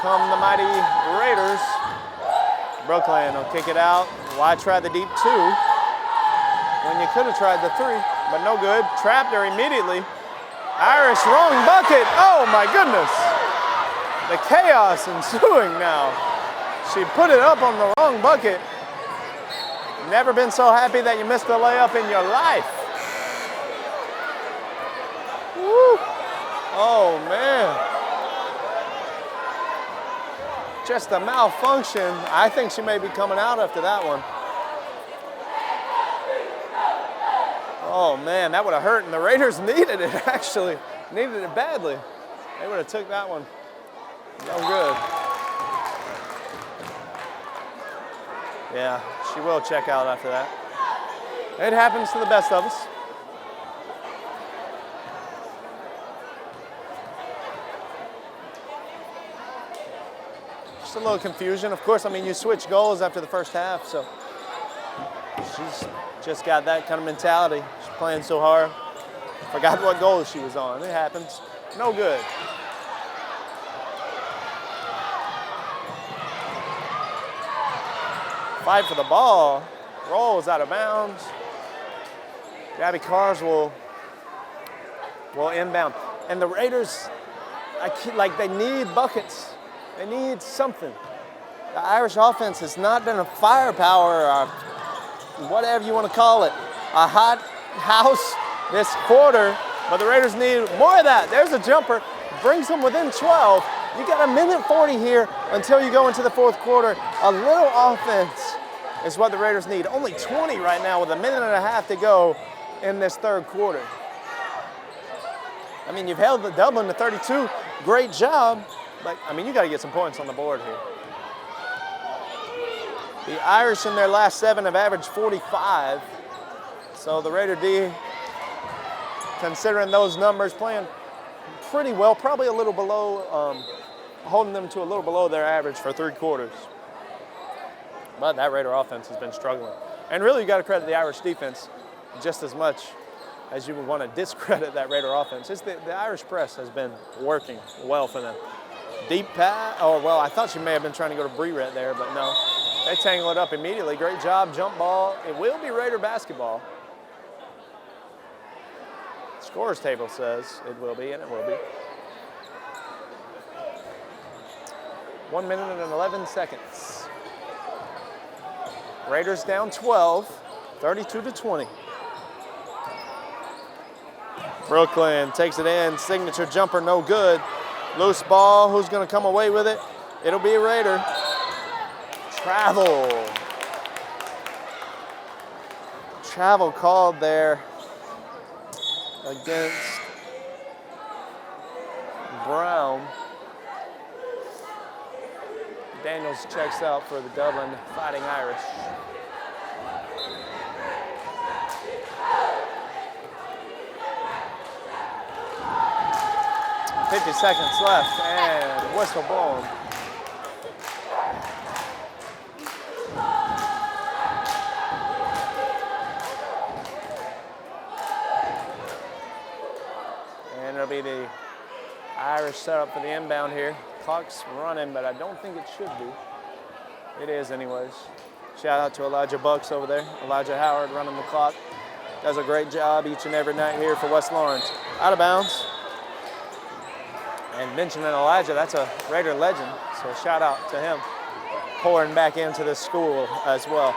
Come the mighty Raiders. Brooklyn will kick it out. Why try the deep two when you could have tried the three, but no good. Trapped her immediately. Irish wrong bucket. Oh my goodness. The chaos ensuing now. She put it up on the wrong bucket. Never been so happy that you missed a layup in your life. Woo. Oh man. Just a malfunction. I think she may be coming out after that one. Oh man, that would have hurt, and the Raiders needed it actually. Needed it badly. They would have took that one. No good. Yeah, she will check out after that. It happens to the best of us. A little confusion. Of course, I mean, you switch goals after the first half, so she's just got that kind of mentality. She's playing so hard. Forgot what goal she was on. It happens. No good. Fight for the ball. Rolls out of bounds. Gabby Carswell will inbound. And the Raiders, they need buckets. They need something. The Irish offense has not been a firepower, or whatever you want to call it, a hot house this quarter, but the Raiders need more of that. There's a jumper, brings them within 12. You got 1:40 here until you go into the fourth quarter. A little offense is what the Raiders need. Only 20 right now with 1.5 to go in this third quarter. I mean, you've held the Dublin to 32. Great job. But, I mean, you got to get some points on the board here. The Irish in their last 7 have averaged 45. So the Raider D, considering those numbers, playing pretty well, probably a little below, holding them to a little below their average for 3 quarters. But that Raider offense has been struggling. And really, you got to credit the Irish defense just as much as you would want to discredit that Raider offense. The Irish press has been working well for them. Deep pass, I thought she may have been trying to go to Breret there, but no. They tangle it up immediately. Great job, jump ball. It will be Raider basketball. Scorer's table says it will be, and it will be. 1 minute and 11 seconds. Raiders down 12, 32-20. Brooklyn takes it in, signature jumper, no good. Loose ball, who's gonna come away with it? It'll be a Raider. Travel called there against Brown. Daniels checks out for the Dublin Fighting Irish. .50 seconds left and whistle blown. And it'll be the Irish setup for the inbound here. Clock's running, but I don't think it should be. It is anyways. Shout out to Elijah Bucks over there. Elijah Howard running the clock. Does a great job each and every night here for West Lawrence. Out of bounds. And mentioning Elijah, that's a Raider legend, so shout out to him pouring back into this school as well.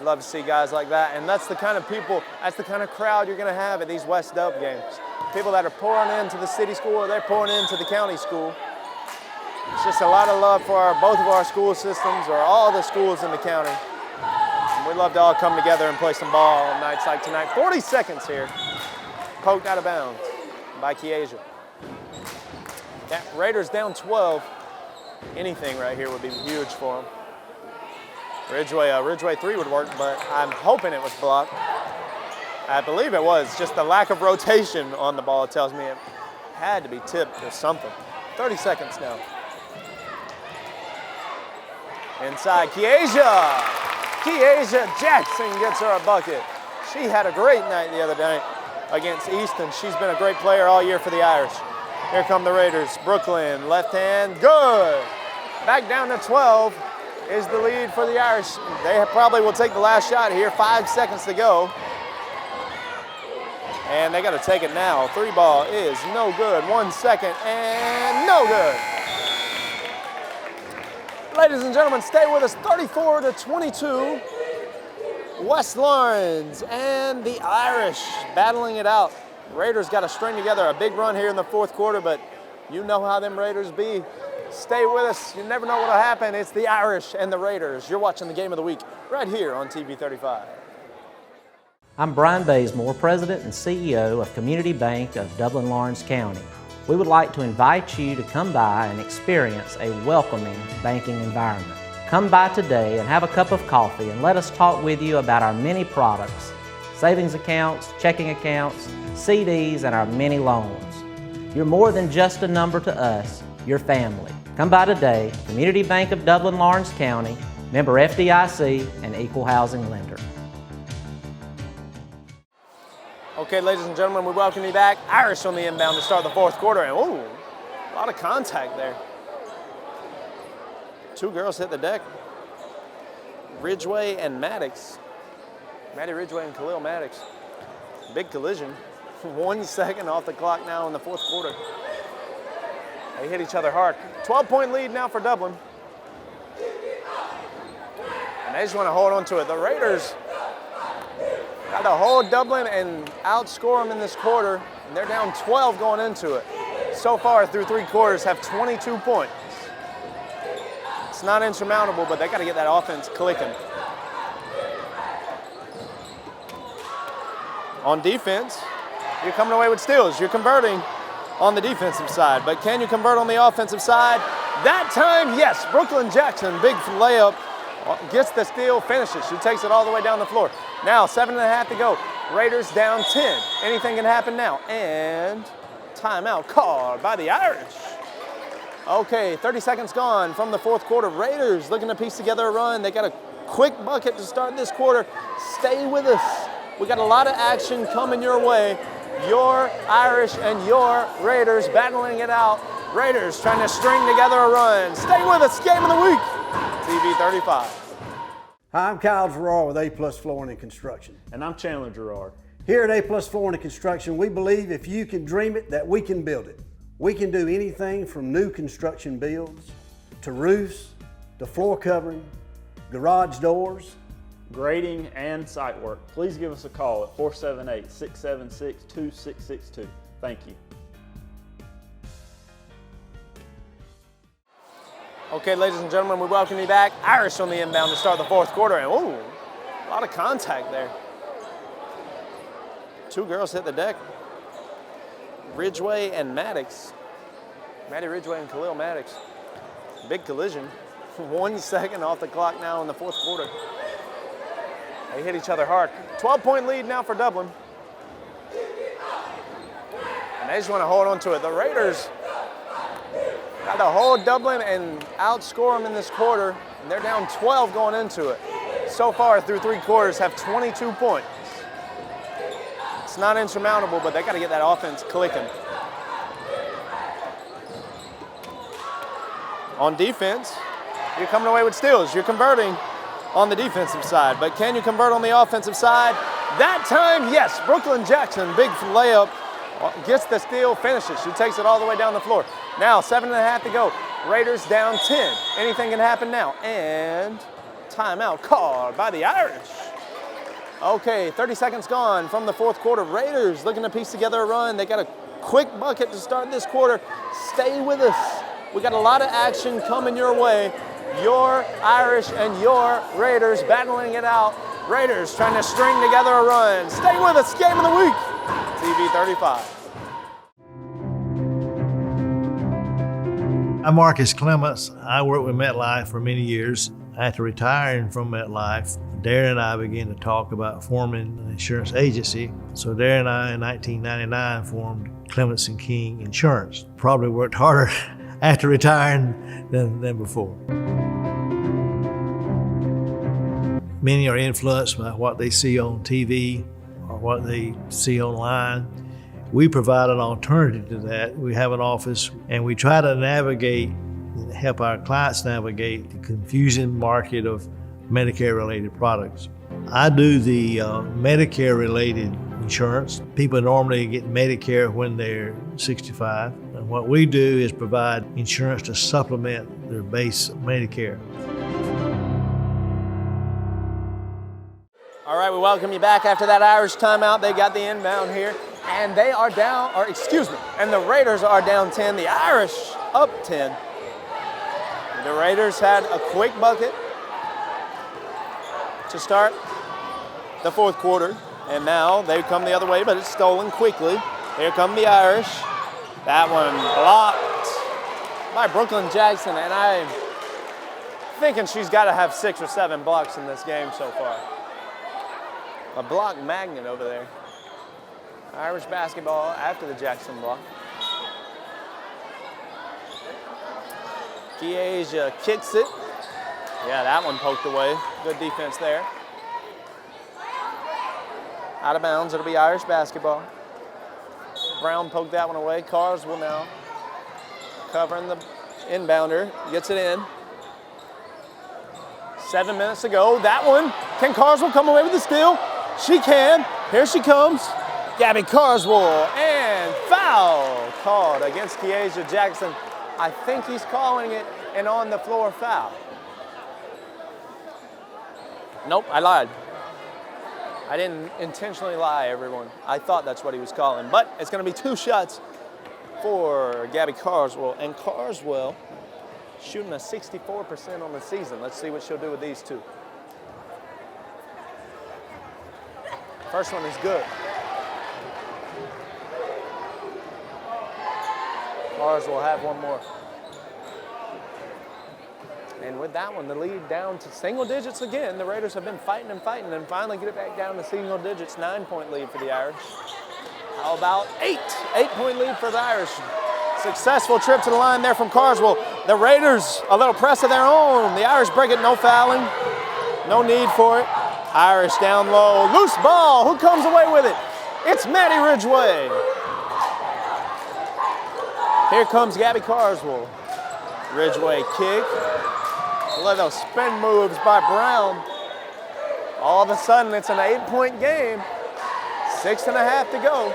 Love to see guys like that, and that's the kind of people, that's the kind of crowd you're going to have at these West Dub games. People that are pouring into the city school or they're pouring into the county school. It's just a lot of love for both of our school systems or all the schools in the county. And we love to all come together and play some ball on nights like tonight. 40 seconds here, poked out of bounds by Chiesa. Raiders down 12. Anything right here would be huge for them. Ridgeway 3 would work, but I'm hoping it was blocked. I believe it was. Just the lack of rotation on the ball tells me it had to be tipped or something. 30 seconds now. Inside, Chiesa Jackson gets her a bucket. She had a great night the other night against Easton. She's been a great player all year for the Irish. Here come the Raiders. Brooklyn, left hand, good. Back down to 12 is the lead for the Irish. They probably will take the last shot here. 5 seconds to go. And they got to take it now. 3 ball is no good. 1 second and no good. Ladies and gentlemen, stay with us. 34-22. West Lawrence and the Irish battling it out. Raiders got to string together a big run here in the fourth quarter, but you know how them Raiders be. Stay with us. You never know what'll happen. It's the Irish and the Raiders. You're watching the Game of the Week right here on TV 35. I'm Brian Bazemore, President and CEO of Community Bank of Dublin Lawrence County. We would like to invite you to come by and experience a welcoming banking environment. Come by today and have a cup of coffee and let us talk with you about our many products, savings accounts, checking accounts, CDs, and our many loans. You're more than just a number to us, you're family. Come by today, Community Bank of Dublin Lawrence County, member FDIC, and equal housing lender. Okay, ladies and gentlemen, we welcome you back. Irish on the inbound to start the fourth quarter, and ooh, a lot of contact there. 2 girls hit the deck. Ridgeway and Maddox. Maddie Ridgeway and Khalil Maddox. Big collision. 1 second off the clock now in the fourth quarter. They hit each other hard. 12-point lead now for Dublin. And they just want to hold on to it. The Raiders got to hold Dublin and outscore them in this quarter. And they're down 12 going into it. So far through 3 quarters have 22 points. It's not insurmountable, but they got to get that offense clicking. On defense, you're coming away with steals. You're converting on the defensive side, but can you convert on the offensive side? That time, yes. Brooklyn Jackson, big layup, gets the steal, finishes. She takes it all the way down the floor. Now, 7.5 to go. Raiders down 10. Anything can happen now. And timeout called by the Irish. Okay, 30 seconds gone from the fourth quarter. Raiders looking to piece together a run. They got a quick bucket to start this quarter. Stay with us. We got a lot of action coming your way. Your Irish and your Raiders battling it out. Raiders trying to string together a run. Stay with us. Game of the Week. TV 35. Hi, I'm Kyle Gerard with A+ Flooring and Construction. And I'm Chandler Gerard. Here at A+ Flooring and Construction, we believe if you can dream it, that we can build it. We can do anything from new construction builds, to roofs, to floor covering, garage doors, grading, and site work. Please give us a call at 478-676-2662. Thank you. Okay, ladies and gentlemen, we welcome you back. Irish on the inbound to start the fourth quarter, and ooh, a lot of contact there. Two girls hit the deck. Ridgway and Maddox. Maddie Ridgway and Khalil Maddox. Big collision. 1 second off the clock now in the fourth quarter. They hit each other hard. 12-point lead now for Dublin. And they just want to hold on to it. The Raiders got to hold Dublin and outscore them in this quarter. And they're down 12 going into it. So far through 3 quarters have 22 points. It's not insurmountable, but they got to get that offense clicking. On defense, you're coming away with steals. You're converting on the defensive side, but can you convert on the offensive side? That time, yes. Brooklyn Jackson, big layup, gets the steal, finishes. She takes it all the way down the floor. Now, 7.5 to go. Raiders down 10. Anything can happen now. And timeout called by the Irish. Okay, 30 seconds gone from the fourth quarter. Raiders looking to piece together a run. They got a quick bucket to start this quarter. Stay with us. We got a lot of action coming your way. Your Irish and your Raiders battling it out. Raiders trying to string together a run. Stay with us, game of the week. TV 35. I'm Marcus Clements. I worked with MetLife for many years. After retiring from MetLife, Darren and I began to talk about forming an insurance agency. So Darren and I in 1999 formed Clements & King Insurance. Probably worked harder after retiring than before. Many are influenced by what they see on TV or what they see online. We provide an alternative to that. We have an office and we try to help our clients navigate the confusing market of Medicare-related products. I do the Medicare-related insurance. People normally get Medicare when they're 65. And what we do is provide insurance to supplement their base Medicare. All right, we welcome you back after that Irish timeout. They got the inbound here, and they are down, and the Raiders are down 10. The Irish up 10. The Raiders had a quick bucket to start the fourth quarter, and now they come the other way, but it's stolen quickly. Here come the Irish. That one blocked by Brooklyn Jackson, and I'm thinking she's got to have 6 or 7 blocks in this game so far. A block magnet over there. Irish basketball after the Jackson block. Kiesha kicks it. Yeah, that one poked away. Good defense there. Out of bounds, it'll be Irish basketball. Brown poked that one away. Carswell now covering the inbounder. Gets it in. 7 minutes to go. That one. Can Carswell come away with the steal? She can. Here she comes. Gabby Carswell. And foul called against Kiesha Jackson. I think he's calling it an on-the-floor foul. Nope, I lied. I didn't intentionally lie, everyone. I thought that's what he was calling. But it's going to be 2 shots for Gabby Carswell. And Carswell shooting a 64% on the season. Let's see what she'll do with these 2. First one is good. Carswell will have one more. And with that one, the lead down to single digits again. The Raiders have been fighting and finally get it back down to single digits. 9-point lead for the Irish. How about 8? 8-point lead for the Irish. Successful trip to the line there from Carswell. The Raiders, a little press of their own. The Irish break it, no fouling. No need for it. Irish down low, loose ball. Who comes away with it? It's Maddie Ridgway. Here comes Gabby Carswell. Ridgway kick. Look at those spin moves by Brown. All of a sudden, it's an 8-point game. 6.5 to go.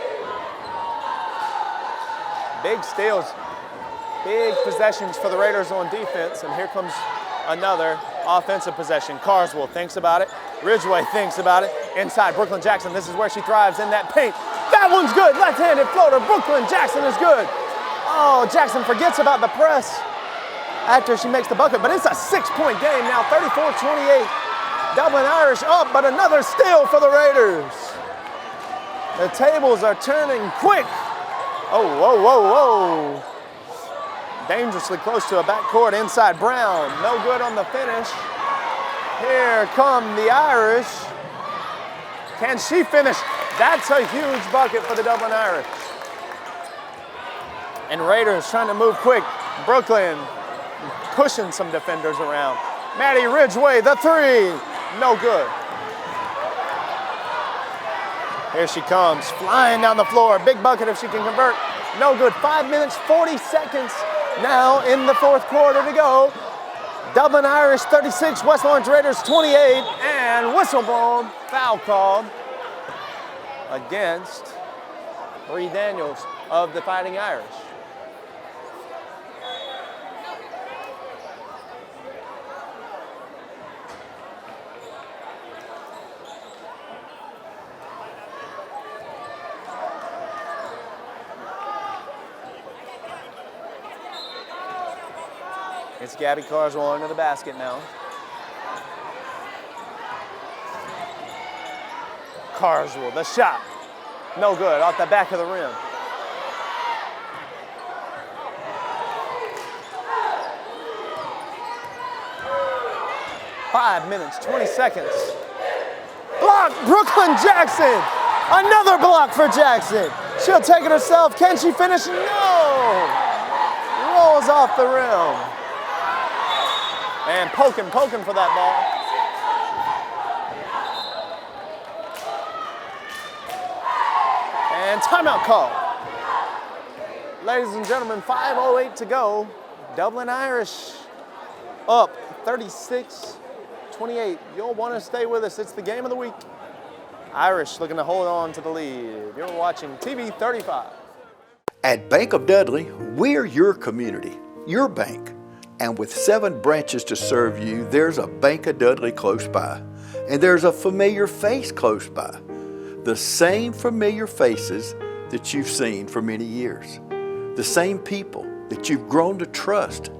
Big steals, big possessions for the Raiders on defense, and here comes another offensive possession. Carswell thinks about it. Ridgway thinks about it. Inside, Brooklyn Jackson. This is where she thrives in that paint. That one's good. Left-handed floater. Brooklyn Jackson is good. Oh, Jackson forgets about the press. after she makes the bucket, but it's a 6-point game now, 34-28. Dublin Irish up, but another steal for the Raiders. The tables are turning quick. Oh, whoa, whoa, whoa. Dangerously close to a backcourt inside Brown. No good on the finish. Here come the Irish. Can she finish? That's a huge bucket for the Dublin Irish. And Raiders trying to move quick. Brooklyn pushing some defenders around. Maddie Ridgway, the three. No good. Here she comes, flying down the floor. Big bucket if she can convert. No good. 5 minutes, 40 seconds now in the fourth quarter to go. Dublin Irish 36, West Lawrence Raiders 28, and whistle blown, foul called against Bree Daniels of the Fighting Irish. It's Gabby Carswell into the basket now. Carswell, the shot. No good, off the back of the rim. Five minutes, 20 seconds. Block, Brooklyn Jackson. Another block for Jackson. She'll take it herself. Can she finish? No. Rolls off the rim. And poking for that ball. And timeout call. Ladies and gentlemen, 5:08 to go. Dublin Irish up 36-28. You'll want to stay with us. It's the game of the week. Irish looking to hold on to the lead. You're watching TV 35. At Bank of Dudley, we're your community, your bank. And with 7 branches to serve you, there's a Bank of Dudley close by. And there's a familiar face close by. The same familiar faces that you've seen for many years. The same people that you've grown to trust.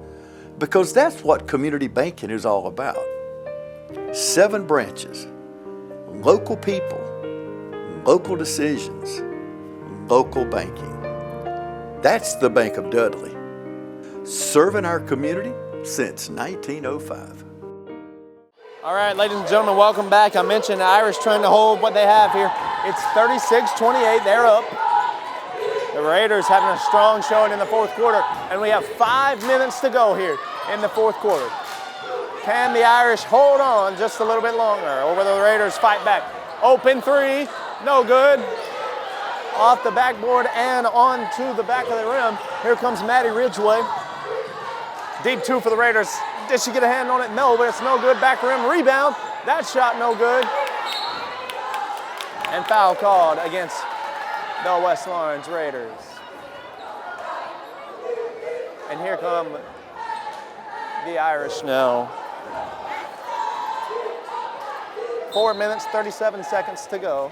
Because that's what community banking is all about. 7 branches, local people, local decisions, local banking. That's the Bank of Dudley. Serving our community since 1905. All right, ladies and gentlemen, welcome back. I mentioned the Irish trying to hold what they have here. It's 36-28, they're up. The Raiders having a strong showing in the fourth quarter, and we have 5 minutes to go here in the fourth quarter. Can the Irish hold on just a little bit longer, or will the Raiders fight back? Open three, no good. Off the backboard and onto the back of the rim. Here comes Maddie Ridgway. Deep two for the Raiders. Did she get a hand on it? No, but it's no good. Back rim rebound. That shot no good. And foul called against the West Lawrence Raiders. And here come the Irish now. 4 minutes, 37 seconds to go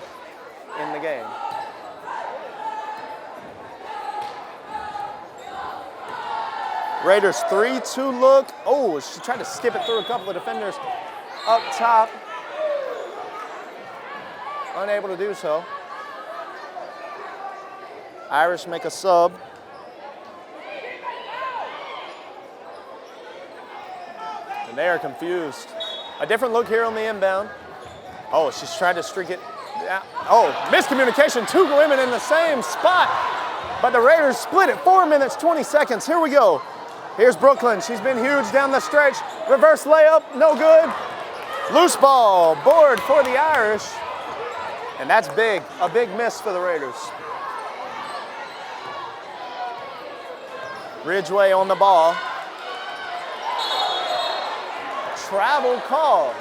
in the game. Raiders 3-2 look. Oh, she tried to skip it through a couple of defenders up top. Unable to do so. Irish make a sub. And they are confused. A different look here on the inbound. Oh, she's tried to streak it. Oh, miscommunication. 2 women in the same spot. But the Raiders split it. 4 minutes, 20 seconds. Here we go. Here's Brooklyn. She's been huge down the stretch. Reverse layup, no good. Loose ball, board for the Irish. And that's big, a big miss for the Raiders. Ridgway on the ball. Travel call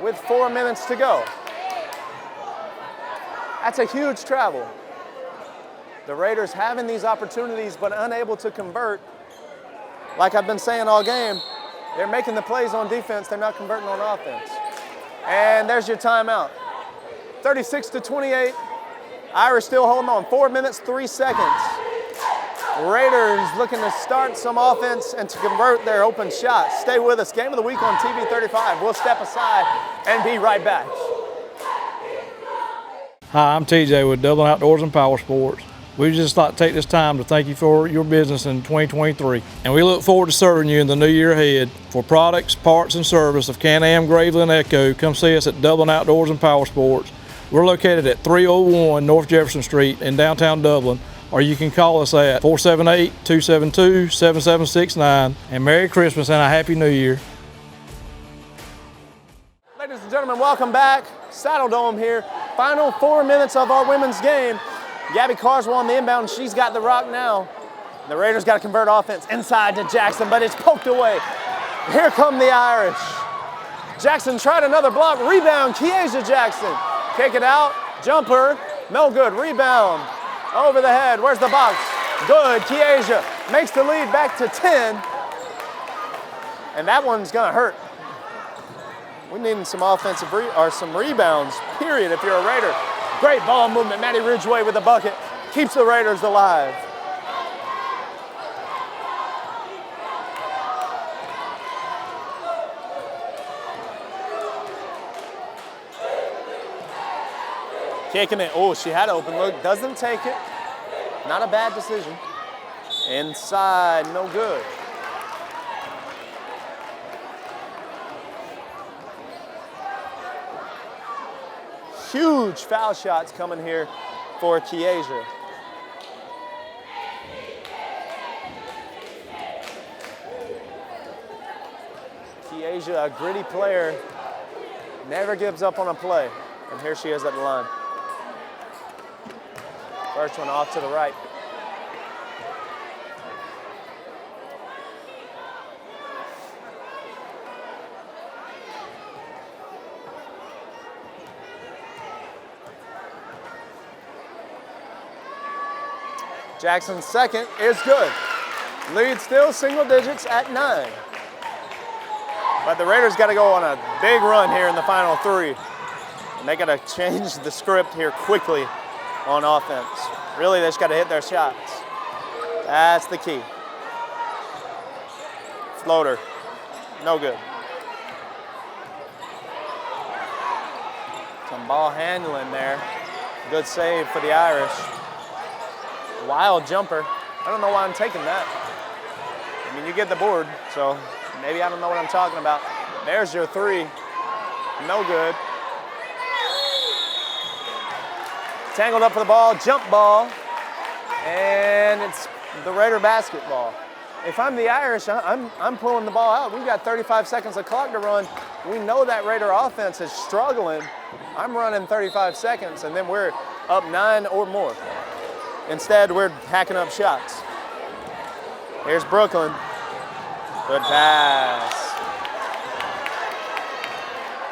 with 4 minutes to go. That's a huge travel. The Raiders having these opportunities but unable to convert. Like I've been saying all game, they're making the plays on defense, they're not converting on offense. And there's your timeout. 36-28, Irish still holding on. 4 minutes, 3 seconds. Raiders looking to start some offense and to convert their open shots. Stay with us. Game of the week on TV 35. We'll step aside and be right back. Hi, I'm TJ with Dublin Outdoors and Power Sports. We'd just like to take this time to thank you for your business in 2023. And we look forward to serving you in the new year ahead. For products, parts, and service of Can-Am, Gravely, and Echo, come see us at Dublin Outdoors and Power Sports. We're located at 301 North Jefferson Street in downtown Dublin, or you can call us at 478-272-7769. And Merry Christmas and a Happy New Year. Ladies and gentlemen, welcome back. Saddle Dome here. Final 4 minutes of our women's game. Gabby Carswell on the inbound. She's got the rock now. The Raiders got to convert offense inside to Jackson, but it's poked away. Here come the Irish. Jackson tried another block. Rebound, Kiesia Jackson. Kick it out. Jumper. No good. Rebound. Over the head. Where's the box? Good. Kiesia makes the lead back to 10. And that one's going to hurt. We need some offensive some rebounds, period, if you're a Raider. Great ball movement. Maddie Ridgway with the bucket. Keeps the Raiders alive. Kicking it. Oh, she had an open look. Doesn't take it. Not a bad decision. Inside, no good. Huge foul shots coming here for Kiesia. Kiesia, a gritty player, never gives up on a play. And here she is at the line. First one off to the right. Jackson's second is good. Lead still single digits at 9. But the Raiders got to go on a big run here in the final 3. And they got to change the script here quickly on offense. Really, they just got to hit their shots. That's the key. Floater, no good. Some ball handling there. Good save for the Irish. Wild jumper. I don't know why I'm taking that. I mean, you get the board, so maybe I don't know what I'm talking about. There's your 3. No good. Tangled up for the ball, jump ball, and it's the Raider basketball. If I'm the Irish, I'm pulling the ball out. We've got 35 seconds of clock to run. We know that Raider offense is struggling. I'm running 35 seconds, and then we're up 9 or more. Instead, we're hacking up shots. Here's Brooklyn. Good pass.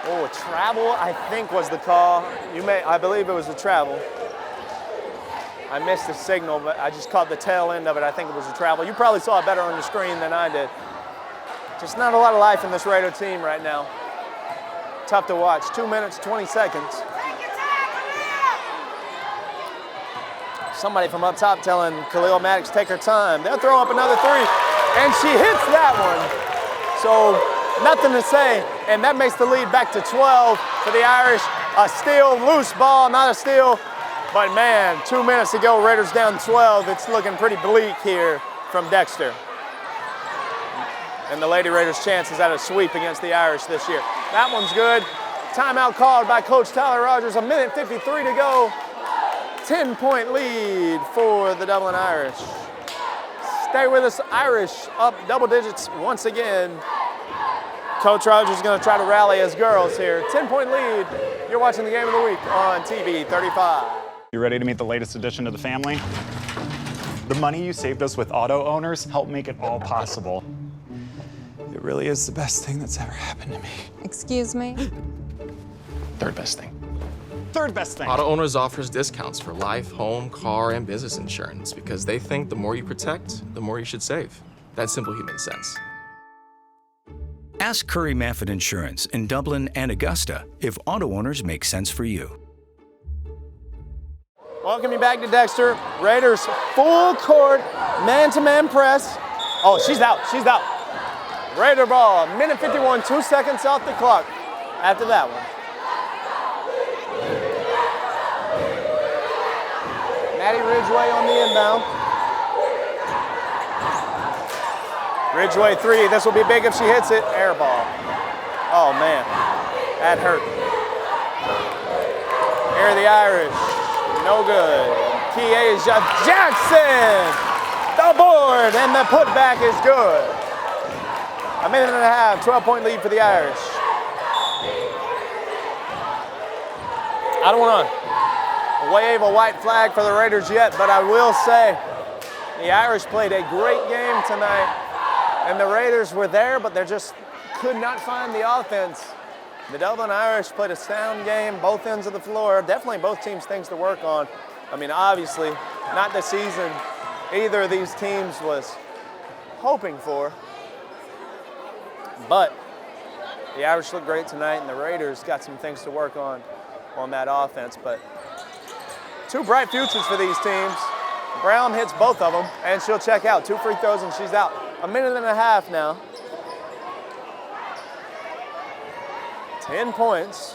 Oh, travel, I think was the call. I believe it was a travel. I missed the signal, but I just caught the tail end of it. I think it was a travel. You probably saw it better on the screen than I did. Just not a lot of life in this Raider team right now. Tough to watch. 2 minutes, 20 seconds. Somebody from up top telling Khalil Maddox take her time. They'll throw up another 3, and she hits that one. So nothing to say, and that makes the lead back to 12 for the Irish. A steal, loose ball, not a steal, but man, 2 minutes ago, Raiders down 12. It's looking pretty bleak here from Dexter. And the Lady Raiders' chances at a sweep against the Irish this year. That one's good. Timeout called by Coach Tyler Rogers. 1:53 to go. 10-point lead for the Dublin Irish. Stay with us, Irish up double digits once again. Coach Rogers is going to try to rally his girls here. 10-point lead. You're watching the Game of the Week on TV 35. You ready to meet the latest addition to the family? The money you saved us with auto owners helped make it all possible. It really is the best thing that's ever happened to me. Excuse me? Third best thing. Third best thing. Auto Owners offers discounts for life, home, car, and business insurance because they think the more you protect, the more you should save. That's simple human sense. Ask Curry Maffin Insurance in Dublin and Augusta if auto owners make sense for you. Welcome you back to Dexter. Raiders full court, man-to-man press. Oh, she's out, she's out. Raider ball, minute 51, 2 seconds off the clock after that one. Maddie Ridgway on the inbound. Ridgway three, this will be big if she hits it. Air ball. Oh man, that hurt. Here are the Irish, no good. Keasia Jackson, the board, and the putback is good. A minute and a half, 12-point lead for the Irish. I don't want to wave a white flag for the Raiders yet, but I will say the Irish played a great game tonight, and the Raiders were there, but they just could not find the offense. The Dublin Irish played a sound game, both ends of the floor. Definitely both teams things to work on. I mean, obviously, not the season either of these teams was hoping for. But the Irish looked great tonight, and the Raiders got some things to work on that offense. But two bright futures for these teams. Brown hits both of them, and she'll check out. 2 free throws, and she's out. A minute and a half now. 10 points,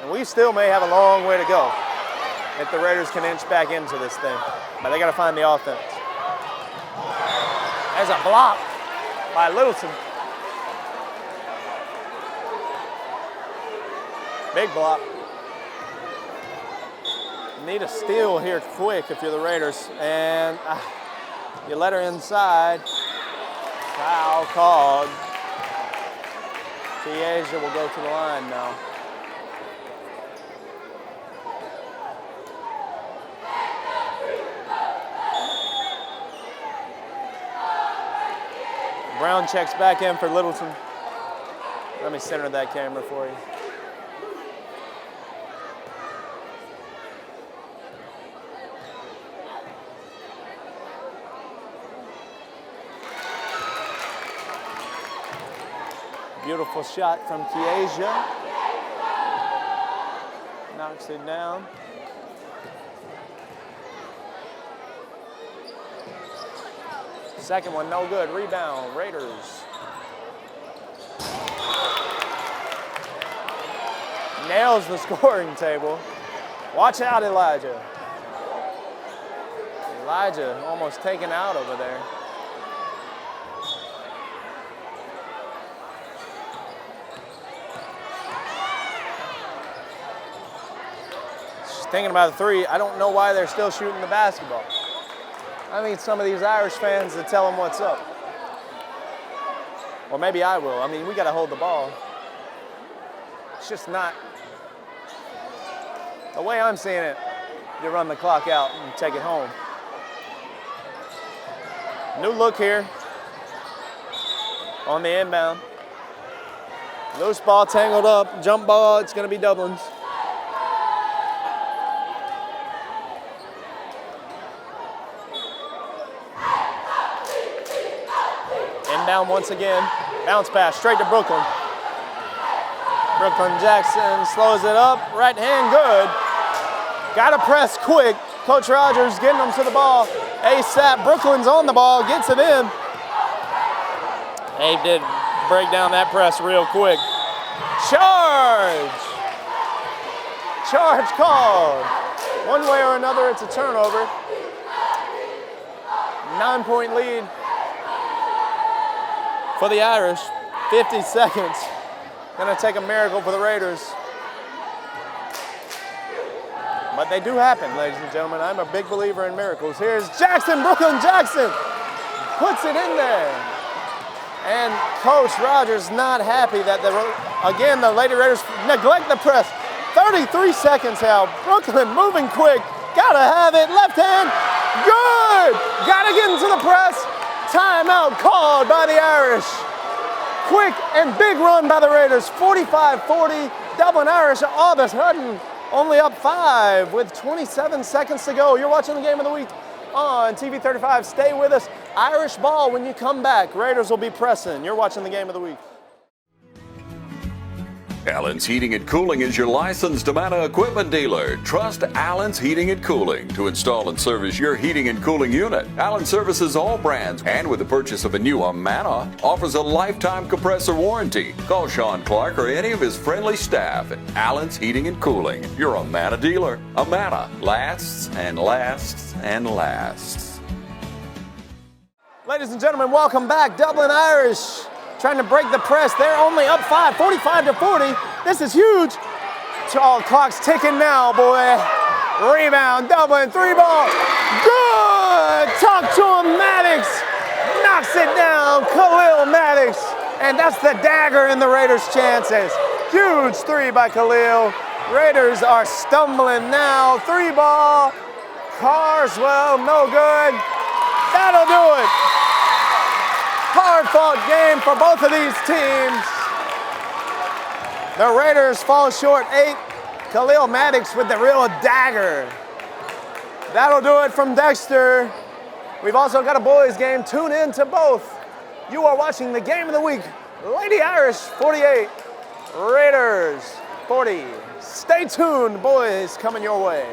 and we still may have a long way to go if the Raiders can inch back into this thing. But they got to find the offense. There's a block by Littleton. Big block. Need a steal here quick if you're the Raiders. And you let her inside. Foul called. Keasia will go to the line now. Brown checks back in for Littleton. Let me center that camera for you. Beautiful shot from Keasia. Knocks it down. Second one, no good. Rebound, Raiders. Nails the scoring table. Watch out, Elijah. Elijah almost taken out over there. Thinking about the three, I don't know why they're still shooting the basketball. I need some of these Irish fans to tell them what's up. Or maybe I will. I mean, we got to hold the ball. It's just not. The way I'm seeing it, you run the clock out and take it home. New look here on the inbound. Loose ball tangled up, jump ball, it's going to be Dublin's. Inbound once again, bounce pass straight to Brooklyn. Brooklyn Jackson slows it up, right hand good. Got to press quick. Coach Rogers getting them to the ball. ASAP, Brooklyn's on the ball, gets it in. Abe did break down that press real quick. Charge! Charge called. One way or another, it's a turnover. 9-point lead for the Irish. 50 seconds. Gonna take a miracle for the Raiders. But they do happen, ladies and gentlemen. I'm a big believer in miracles. Here's Jackson, Brooklyn Jackson. Puts it in there. And Coach Rogers not happy that, again, the Lady Raiders neglect the press. 33 seconds now. Brooklyn moving quick. Gotta have it. Left hand. Good. Gotta get into the press. Timeout called by the Irish. Quick and big run by the Raiders. 45-40. Dublin Irish all of a sudden only up 5 with 27 seconds to go. You're watching the game of the week on TV 35. Stay with us. Irish ball when you come back. Raiders will be pressing. You're watching the game of the week. Allen's Heating and Cooling is your licensed Amana equipment dealer. Trust Allen's Heating and Cooling to install and service your heating and cooling unit. Allen services all brands, and with the purchase of a new Amana, offers a lifetime compressor warranty. Call Sean Clark or any of his friendly staff at Allen's Heating and Cooling, your Amana dealer. Amana lasts and lasts and lasts. Ladies and gentlemen, welcome back. Dublin Irish trying to break the press. They're only up 5, 45-40. This is huge. Clock's ticking now, boy. Rebound, Dublin, 3-ball. Good! Talk to him, Maddox. Knocks it down, Khalil Maddox. And that's the dagger in the Raiders' chances. Huge 3 by Khalil. Raiders are stumbling now. 3-ball. Carswell, no good. That'll do it. Hard-fought game for both of these teams. The Raiders fall short 8. Khalil Maddox with the real dagger. That'll do it from Dexter. We've also got a boys game. Tune in to both. You are watching the game of the week. Lady Irish 48, Raiders 40. Stay tuned, boys, coming your way.